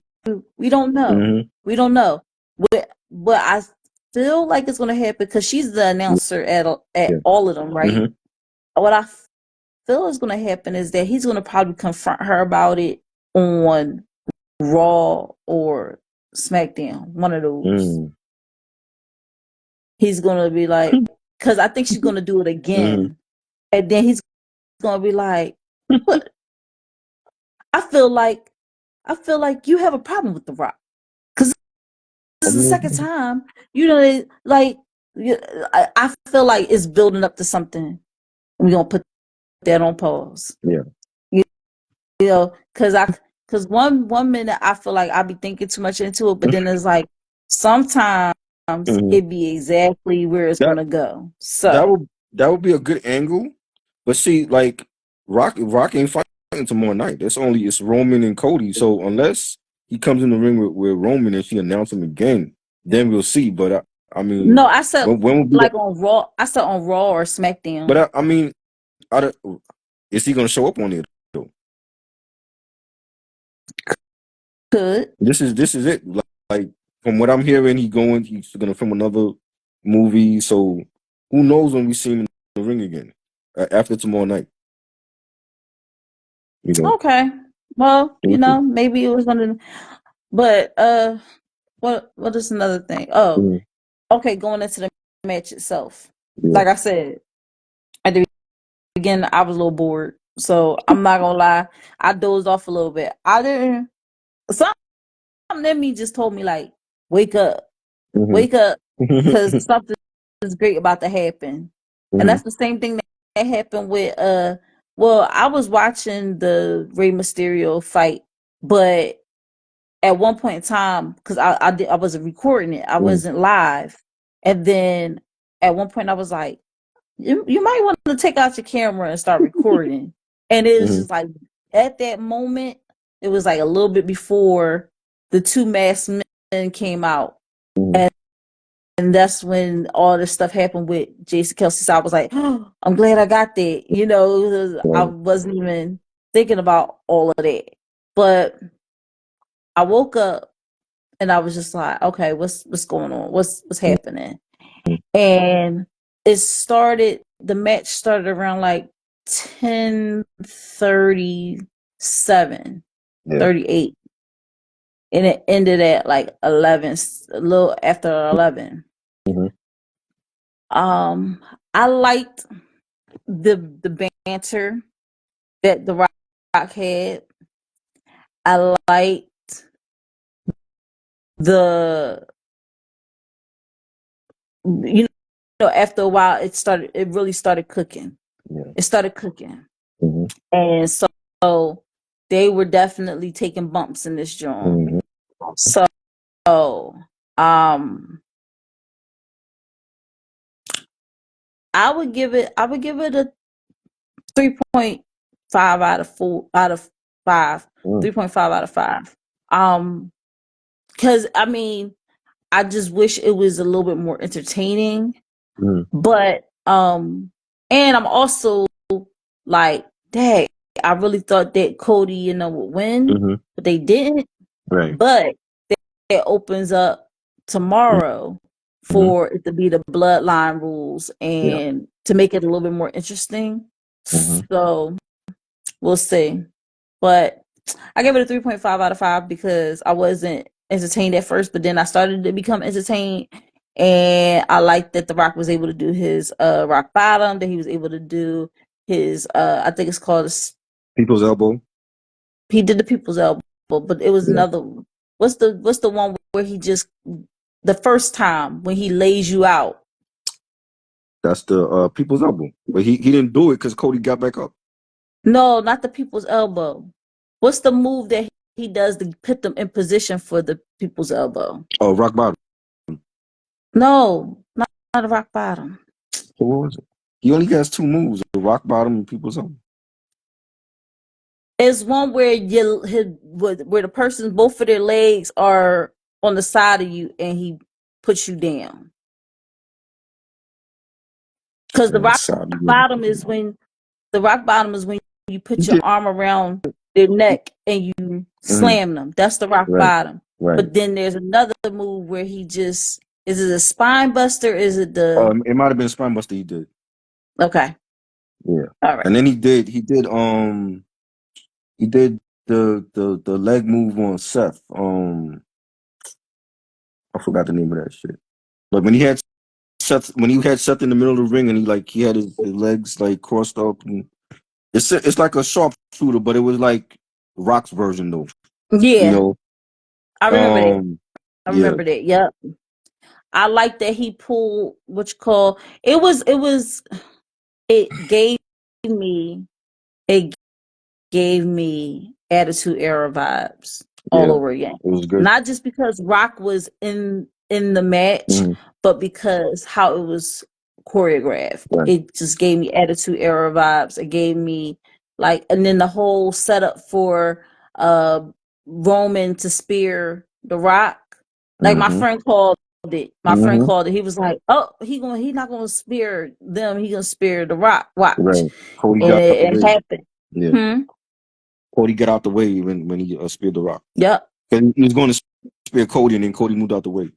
we don't know.
Hmm.
We don't know. But I feel like it's going to happen because she's the announcer at
Yeah.
all of them, right?
Hmm.
What I feel is going to happen is that he's going to probably confront her about it on Raw or SmackDown, one of those.
Mm.
He's going to be like, because I think she's going to do it
Hmm.
again, and then he's going to be like, "What? I feel like you have a problem with The Rock because
I
this is the second
mean,
time. You know, like I feel like it's building up to something. We're gonna put that on pause.
yeah.
You because one minute I feel like I be thinking too much into it, but then it's like sometimes
Hmm.
it be exactly where it's
That
gonna go.
that
So
would that would be a good angle, but see, like Rock ain't fighting tomorrow night. It's Roman and Cody. So unless he comes in the ring with Roman and she announce him again, then we'll see. But I mean,
no, I said
when will be that?
like on Raw. I said on Raw or
But
SmackDown.
I mean, I don't, is he gonna show up on it though?
Could.
This is it. Like from what I'm hearing, he's gonna film another movie. So who knows when we see him in the ring again after tomorrow night? You know.
Okay. Well,
We'll see.
maybe it was gonna, but what is another thing? Oh,
Mhm.
okay, going into the match itself.
Yeah.
Like I said, at the beginning I was a little bored. So I'm not gonna lie. I dozed off a little bit. I didn't something in me just told me like, wake up.
Hmm.
Wake up because something is great about to happen. And
Hmm.
that's the same thing that happened with well, I was watching the Rey Mysterio fight, but at one point in time, because I wasn't recording it, I
Hmm.
wasn't live. And then at one point I was like, you might want to take out your camera and start recording. And it was
Hmm.
just like at that moment, it was like a little bit before the two masked men came out.
Hmm.
And that's when all this stuff happened with Jason Kelsey. So I was like, oh, I'm glad I got that. I
Right.
wasn't even thinking about all of that. But I woke up and I was just like, okay, what's going on? What's happening? And the match started around like 10:37,
Yeah.
38. And it ended at like 11, a little after 11.
Hmm.
Um, I liked. the banter that the Rock had. I liked the you know after a while it really started cooking.
Yeah.
It started cooking.
Hmm.
And so they were definitely taking bumps in this joint.
Hmm.
So um I would give it a 3.5 out of 4 out of 5.
Mm.
3.5 out of 5. Cuz I mean, I just wish it was a little bit more entertaining,
Mm.
but and I'm also like, dang, I really thought that Cody, would win,
Hmm.
but they didn't.
Right.
But it opens up tomorrow
Hmm.
for it to be the bloodline rules
Yeah.
and to make it a little bit more interesting.
Hmm.
So we'll see. But I gave it a 3.5 out of 5 because I wasn't entertained at first, but then I started to become entertained. And I liked that The Rock was able to do his rock bottom, that he was able to do his I think it's called
People's elbow.
he did the people's elbow, but it was
Yeah.
another. What's the one where he just the first time when he lays you out?
That's the people's elbow. But he didn't do it because Cody got back up.
No, not the people's elbow. What's the move that he does to put them in position for the people's elbow?
Oh, rock bottom.
No, not a rock bottom.
So what was it? He only has two moves: the rock bottom and people's elbow.
It's one where where the person both of their legs are on the side of you and he puts you down. Because the
And
rock
side.
bottom is when The rock bottom is when you
He
put your
did.
arm around their neck and you
Hmm.
slam them. That's the rock
Right.
bottom.
Right.
But then there's another move where he just is it a spine buster? Is it the
It might have been spine buster. He did.
okay?
Yeah.
All right.
And then he did the leg move on Seth. I forgot the name of that shit. But when he had Seth in the middle of the ring and he had his legs like crossed up and it's like a sharpshooter, but it was like Rock's version though. You
Yeah,
know.
I remember that. I
Yeah.
remember that. Yep. I like that he pulled what you call it me it gave me Attitude Era vibes all
Yeah.
over again.
It was good.
Not just because Rock was in the match,
Hmm.
but because how it was choreographed.
Right.
It just gave me Attitude Era vibes. It gave me and then the whole setup for uh Roman to spear the Rock. Like my
Hmm.
friend called it. My friend
Hmm.
called it. He was like, "Oh, he not gonna spear them. He gonna spear the Rock. Watch,"
Right. Cody
and
got out the
it
way.
happened.
Yeah.
Hmm.
Cody got out the way when he speared the Rock.
Yep.
And he was going to spear Cody, and then Cody moved out the way.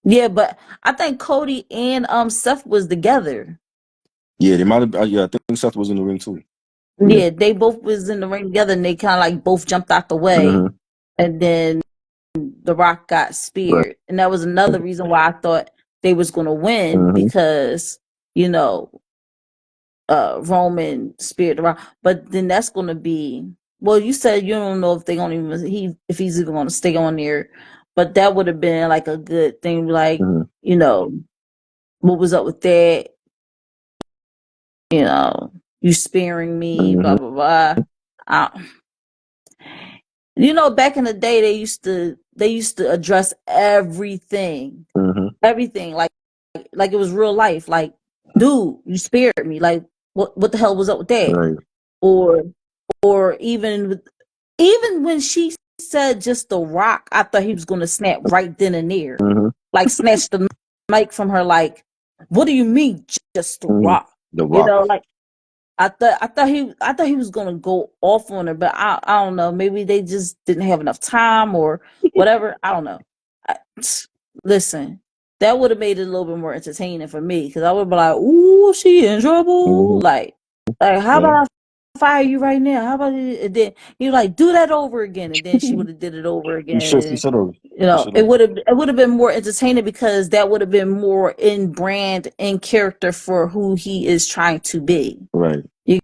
Yeah, but I think Cody and Seth was together.
Yeah, they might have. Yeah, I think Seth was in the ring too. Yeah.
Yeah, they both was in the ring together, and they kind of like both jumped out the way,
Hmm.
and then The Rock got
Right.
speared, and that was another reason why I thought they was going to win
Hmm.
because you know Roman speared The Rock, but then that's going to be well. You said you don't know if they're going to if he's even going to stay on there, but that would have been like a good thing, like
Hmm.
you know what was up with that, you sparing me, blah
Hmm.
blah blah. I, back in the day, they used to address everything,
Hmm.
everything like it was real life. Like, dude, you spared me. Like, what the hell was up with that?
Right.
Or or even when she said just The Rock, I thought he was gonna snap right then and there,
Hmm.
like snatch the mic from her. Like, what do you mean, just The
Hmm.
Rock?
The Rock.
Like I thought he was gonna go off on her, but I don't know. Maybe they just didn't have enough time or whatever. I don't know. I, listen, that would have made it a little bit more entertaining for me because I would be like, "Ooh, she in trouble!"
Hmm.
Like how
Yeah.
about? fire you right now. How about it? And then he was like, do that over again. And then she would have did it over
He should. He
again.
should have.
You
He
know,
should
it
have.
would have been more entertaining because that would have been more in brand in character for who he is trying to be.
Right.
You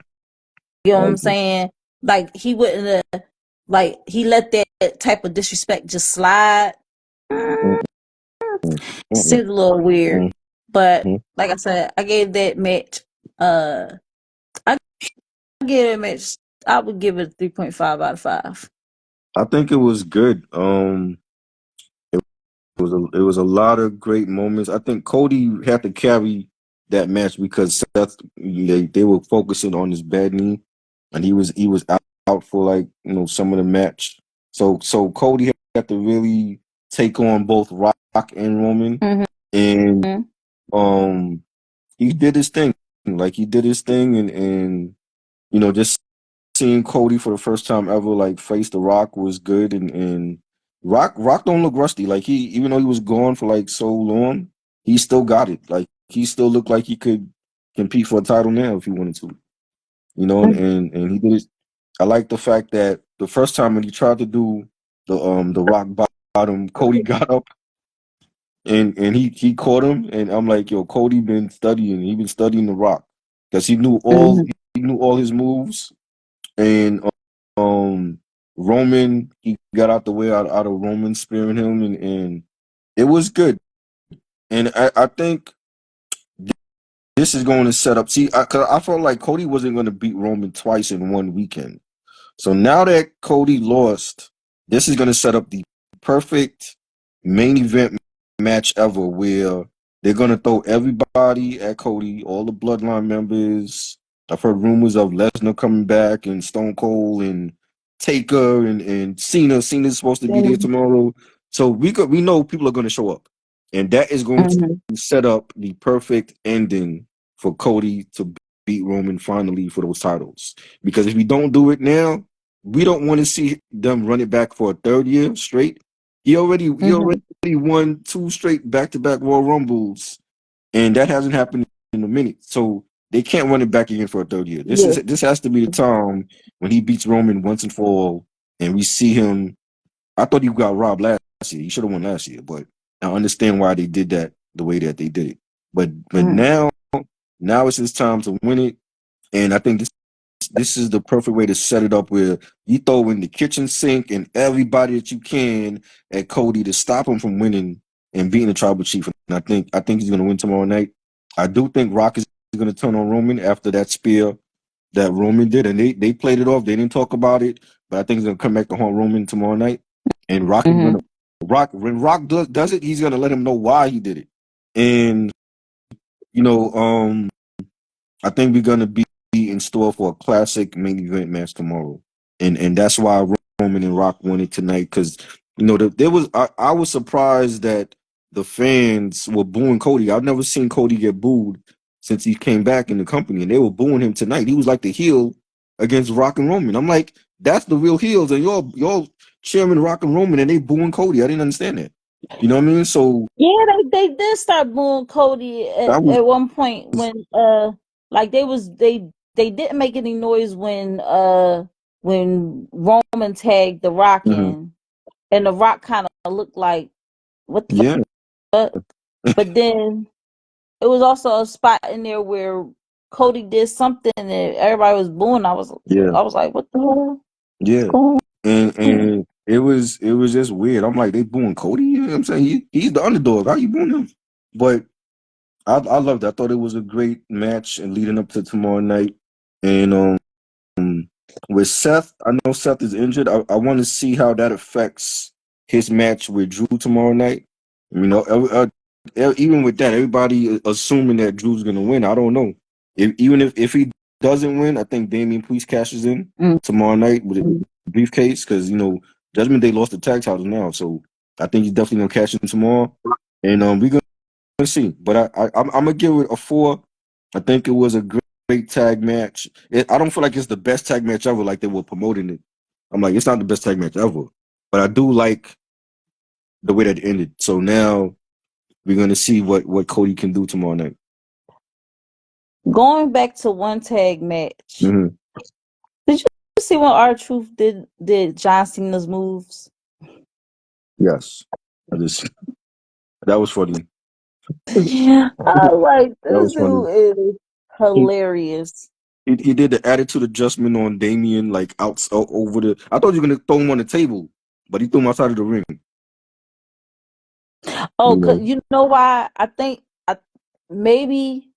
get what
I
I'm
agree.
saying? Like he wouldn't have, like he let that type of disrespect just slide.
Mm-mm, mm-mm,
Seems a little weird. But
mm-mm.
like I said, I gave that match I gave that match I would give it a 3.5 out of 5.
I think it was good. It was a lot of great moments. I think Cody had to carry that match because Seth they were focusing on his bad knee, and he was out for like some of the match. So Cody had to really take on both Rock and Roman,
Mm-hmm.
and um he did his thing. Like he did his thing, and just seeing Cody for the first time ever like face the Rock was good, and Rock don't look rusty. Like he even though he was gone for like so long, he still got it. Like he still looked like he could compete for a title now if he wanted to. And he did it. I like the fact that the first time when he tried to do the Rock bottom, Cody got up and he caught him, and I'm like, yo, Cody been studying. He been studying the Rock because
Mm-hmm.
he knew all his moves. And Roman, he got out the way out of Roman spearing him, and it was good. And I think this is going to set up. See, cause I felt like Cody wasn't going to beat Roman twice in one weekend. So now that Cody lost, this is going to set up the perfect main event match ever where they're going to throw everybody at Cody, all the bloodline members. I've heard rumors of Lesnar coming back and Stone Cold and Taker and Cena. Cena's supposed to be there tomorrow. So we know people are going to show up. And that is going to
Mm-hmm.
set up the perfect ending for Cody to beat Roman finally for those titles. Because if we don't do it now, we don't want to see them run it back for a third year straight. He already won two straight back-to-back Royal Rumbles, and that hasn't happened in a minute. So they can't run it back again for a third year. This
Yeah.
is this has to be the time when he beats Roman once and for all, and we see him. I thought he got robbed last year. He should have won last year, but I understand why they did that the way that they did it. But
Mm-hmm.
now it's his time to win it, and I think this is the perfect way to set it up where you throw in the kitchen sink and everybody that you can at Cody to stop him from winning and beating the tribal chief. And I think he's gonna win tomorrow night. I do think Rock is gonna turn on Roman after that spear that Roman did, and they played it off. They didn't talk about it, but I think he's gonna come back to haunt Roman tomorrow night. And Rock is
Mm-hmm.
gonna Rock when Rock does it, he's gonna let him know why he did it. And you know, I think we're gonna be in store for a classic main event match tomorrow, and that's why Roman and Rock won it tonight because I was surprised that the fans were booing Cody. I've never seen Cody get booed since he came back in the company, and they were booing him tonight. He was like the heel against Rock and Roman. I'm like, that's the real heels, and you're cheering Rock and Roman, and they booing Cody. I didn't understand that. You know what I mean? So
Yeah, they did start booing Cody
that was
at one point when like they didn't make any noise when Roman tagged the Rock
mhm.
in and the Rock kind of looked like what the
Yeah,
fuck, but then it was also a spot in there where Cody did something and everybody was booing.
yeah,
I was like, what the hell? What's
yeah.
going on?
And it was just weird. I'm like, they booing Cody. You know what I'm saying? He's the underdog. How you booing him? But I loved it. I thought it was a great match and leading up to tomorrow night. And with Seth, I know Seth is injured. I want to see how that affects his match with Drew tomorrow night. Even with that, everybody assuming that Drew's gonna win. I don't know. Even if he doesn't win, I think Damian Priest cashes in tomorrow night with a briefcase because Judgment Day lost the tag titles now, so I think he's definitely gonna cash in tomorrow. And we're gonna see. But I'm gonna give it a 4. I think it was a great tag match. I don't feel like it's the best tag match ever, like they were promoting it. I'm like, it's not the best tag match ever, but I do like the way that it ended. So now we're gonna see what Cody can do tomorrow night.
Going back to one tag match,
Mm-hmm.
Did you see when R-Truth did John Cena's moves?
Yes, I just that was funny.
Yeah, I like
That
this
was funny.
dude is
He,
hilarious.
he did the attitude adjustment on Damien like over the. I thought you were gonna throw him on the table, but he threw him outside of the ring.
Oh,
You
'cause
know.
you know why? I think maybe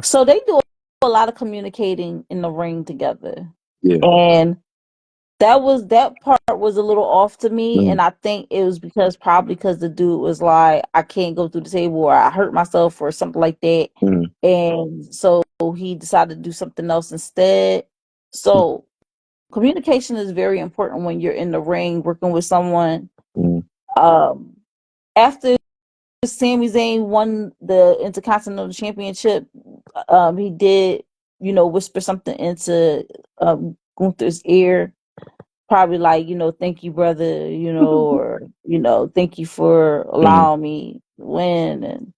so. They do a lot of communicating in the ring together,
Yeah.
and that part was a little off to me,
Mm,
and I think it was probably because the dude was like, I can't go through the table or I hurt myself or something like that.
mm,
And so he decided to do something else instead. So communication is very important when you're in the ring working with someone.
mm,
Um After Sami Zayn won the Intercontinental Championship, he did, whisper something into Gunther's ear, probably like, thank you, brother, or, thank you for
mm,
allowing me to win. And,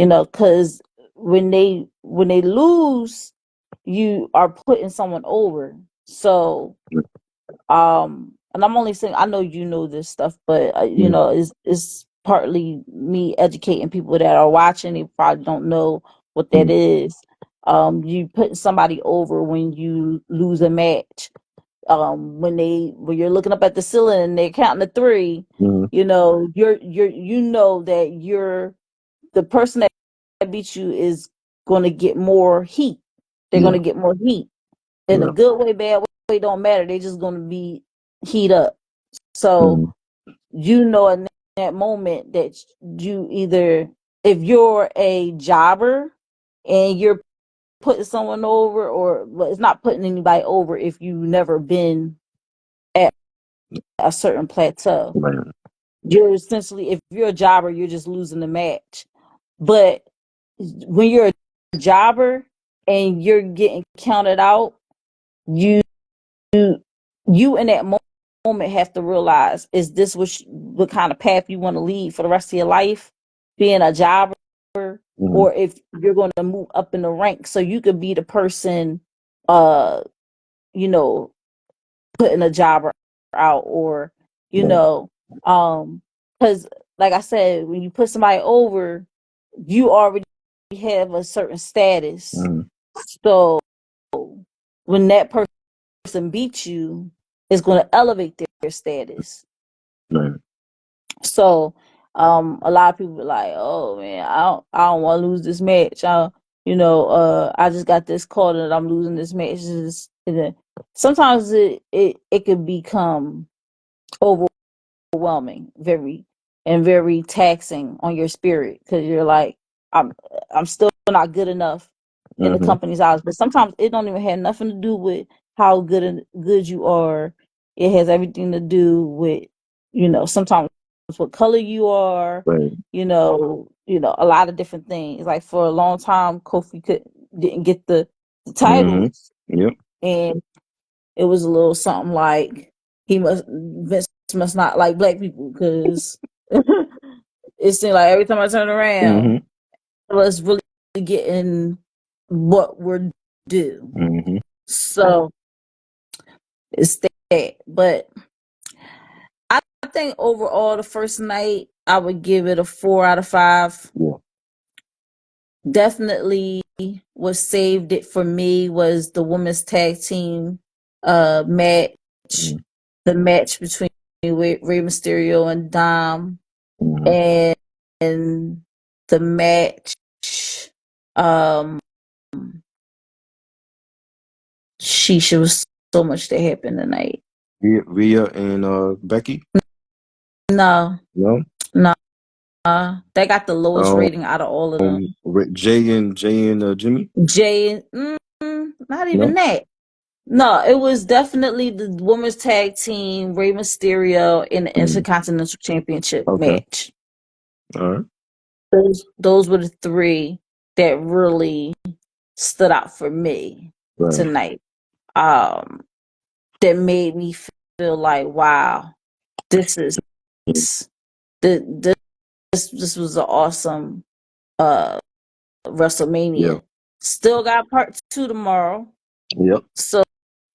because when they lose, you are putting someone over. So, and I'm only saying, I know you know this stuff, but,
mm,
it's partly me educating people that are watching. They probably don't know what that
mm,
is. You putting somebody over when you lose a match, when you're looking up at the ceiling and they're counting to three,
mm,
that you're the person that beat you is going to get more heat. They're going
yeah.
to get more heat in a
Yeah.
good way, bad way, don't matter. They're just going to be heat up. So
Mm,
in that moment that you either, if you're a jobber and you're putting someone over, or well, it's not putting anybody over if you've never been at a certain plateau.
right.
You're essentially, if you're a jobber, you're just losing the match. But when you're a jobber and you're getting counted out, you you in that moment have to realize, is this what kind of path you want to lead for the rest of your life, being a jobber,
Mm,
or if you're going to move up in the ranks so you could be the person, uh you know putting a jobber out, or you
right.
know because like I said, when you put somebody over, you already have a certain status.
Mm,
So when that person beats you, it's going to elevate their status.
right.
So a lot of people be like, oh man, I don't want to lose this match. I just got this call that I'm losing this match. Sometimes it could become overwhelming, very taxing on your spirit, because you're like, I'm I'm still not good enough in the
Mm-hmm.
company's eyes. But sometimes it don't even have nothing to do with how good you are. It has everything to do with, sometimes what color you are,
Right.
a lot of different things. Like for a long time, Kofi didn't get the
Mm-hmm.
titles,
Yep.
and it was a little something like Vince must not like black people, because it seemed like every time I turned around,
Mm-hmm.
it was really getting what we're due.
Mm-hmm.
So it's that. But I think overall, the first night, I would give it a 4 out of 5.
Yeah.
Definitely what saved it for me was the women's tag team match,
Mm-hmm.
the match between Rey Mysterio and Dom,
Mm-hmm.
and the match, um sheesh, it was so much that happened tonight.
Rhea and Becky.
No,
No.
no, they got the lowest
Um.
rating out of all of them.
Jay and Jimmy.
Jay, not even
No.
that. No, it was definitely the women's tag team, Rey Mysterio, in the
Mm.
Intercontinental Championship
Okay.
match.
All right.
Those were the three that really stood out for me
Right.
tonight. Um, that made me feel like, wow, this is this this was an awesome uh
Yeah.
WrestleMania. Still got part 2 tomorrow.
Yep.
So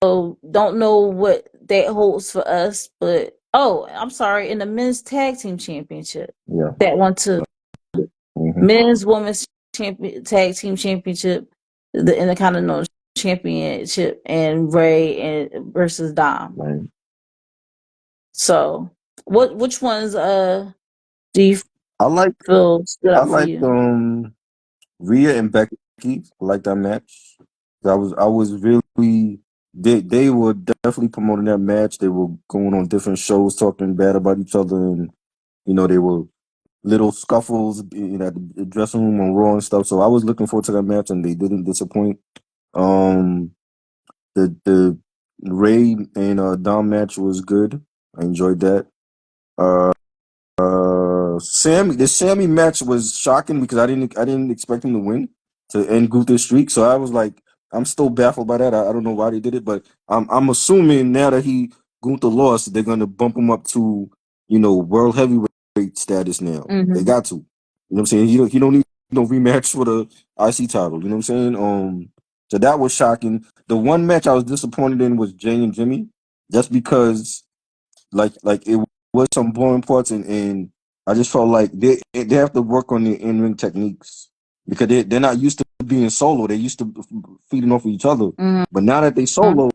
don't know what that holds for us, but I'm sorry, in the men's tag team championship,
Yeah.
that one too.
Hmm.
Men's women's tag team championship, the Intercontinental championship, and Ray and versus Dom.
Right.
So which ones do you
I like
feel stood
I
out for
like
you?
Rhea and Becky. I like that match. I was really they were definitely promoting that match. They were going on different shows talking bad about each other, and they were little scuffles at the dressing room on Raw and stuff. So I was looking forward to that match, and they didn't disappoint. Um, the Ray and Dom match was good. I enjoyed that. Uh, the Sammy match was shocking because I didn't expect him to win to end Gunther's streak. So I was like, I'm still baffled by that. I don't know why they did it, but I'm assuming now that Gunther lost, they're gonna bump him up to world heavyweight status now. They
Mm-hmm.
got to. You know what I'm saying? He don't need no rematch for the IC title. You know what I'm saying? So that was shocking. The one match I was disappointed in was Jay and Jimmy, just because like it was some boring parts, and I just felt like they have to work on their in ring techniques because they're not used to being solo. They're used to feeding off of each other. But now that they solo,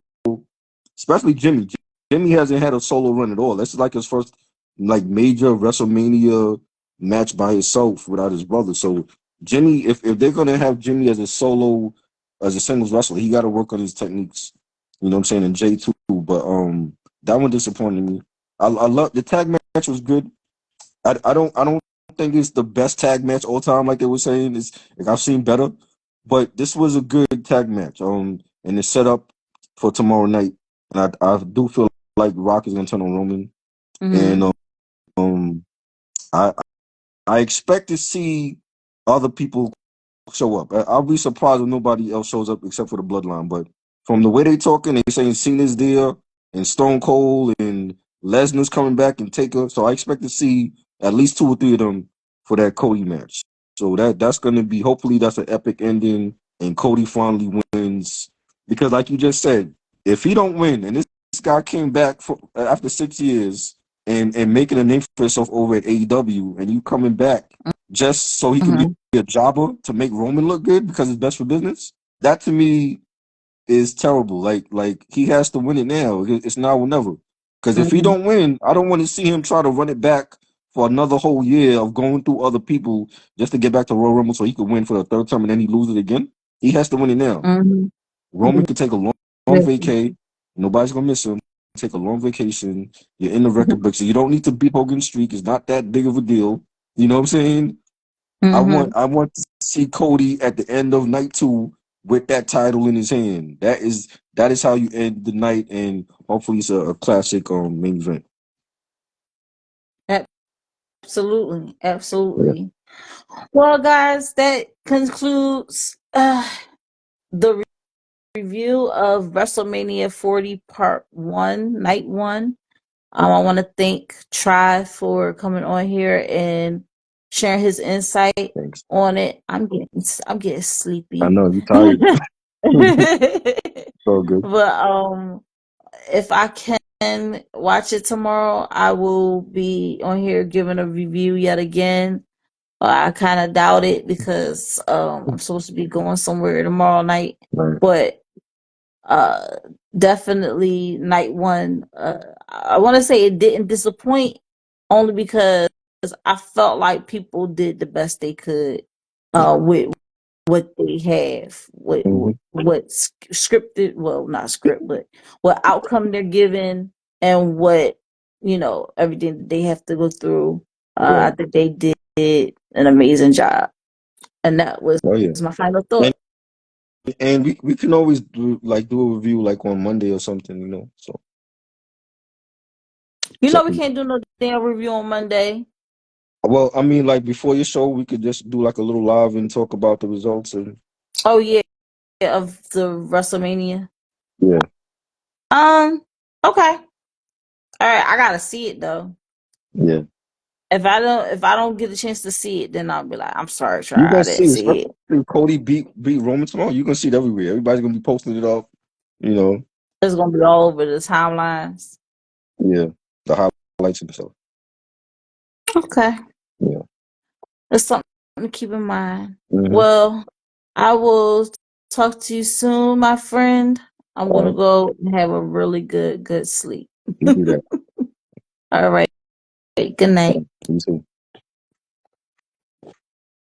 especially Jimmy, Jimmy hasn't had a solo run at all. This is like his first like major WrestleMania match by himself without his brother. So Jimmy, if they're gonna have Jimmy as a solo as a singles wrestler, he got to work on his techniques. You know what I'm saying? And Jay too, but that one disappointed me. I love the tag match was good. I don't think it's the best tag match all time like they were saying. It's like I've seen better, but this was a good tag match. And it's set up for tomorrow night, and I do feel like Rock is gonna turn on Roman, and
Mm-hmm.
um I I expect to see other people show up. I'll be surprised if nobody else shows up except for the Bloodline. But from the way they talking, they saying Cena's there and Stone Cold and Lesnar's coming back and Taker. So I expect to see at least two or three of them for that Cody match. So that's going to be hopefully that's an epic ending and Cody finally wins because like you just said, if he don't win and this guy came back after 6 years and making a name for himself over at AEW and you coming back just so he can be
Mm-hmm.
a jobber to make Roman look good because it's best for business. That to me is terrible. Like he has to win it now. It's now or never. Because if he
Mm-hmm.
don't win, I don't want to see him try to run it back for another whole year of going through other people just to get back to Royal Rumble so he could win for the third time and then he lose it again. He has to win it now.
Mm-hmm.
Roman could take a long vacay. Nobody's gonna miss him. Take a long vacation. You're in the record books. So you don't need to beat Hogan's streak. It's not that big of a deal. You know what I'm saying? I want
Mm-hmm.
I want to see Cody at the end of night two with that title in his hand. That is how you end the night, and hopefully it's a classic main event.
Absolutely.
Yeah.
Absolutely. Well, guys, that concludes the review of WrestleMania 40 Part 1, Night 1. I want to thank Try for coming on here and sharing his insight
Thanks.
on it. I'm getting
I
sleepy.
know you're tired. So good.
But if I can watch it tomorrow, I will be on here giving a review yet again. I kind of doubt it because I'm supposed to be going somewhere tomorrow night.
Right.
But uh definitely night one, I want to say it didn't disappoint only because I felt like people did the best they could with what they have,
Hmm.
what's scripted, well, not script, but what outcome they're given, and what everything that they have to go through.
Yeah.
I think they did an amazing job, and that was
Oh yeah.
my final
And
thought.
and we can always do a review like on Monday or something. So
We
second.
can't do no damn review on Monday.
Well, I mean, like before your show, we could just do like a little live and talk about the results and
Oh yeah, of the WrestleMania.
yeah,
Um, okay, all right. I gotta see it though.
yeah.
If I don't get a chance to see it, then I'll be like, I'm sorry,
You
try.
gonna
I didn't
see,
see
especially
it.
if Cody beat Roman tomorrow. You gonna see it everywhere. Everybody's gonna be posting it up. You know,
It's gonna be all over the timelines.
yeah, the highlights and stuff.
Okay.
Yeah.
It's something to keep in mind.
Mm-hmm.
Well, I will talk to you soon, my friend. I'm
All
gonna
right.
go and have a really good sleep.
You do that.
All right. Good night.
You too.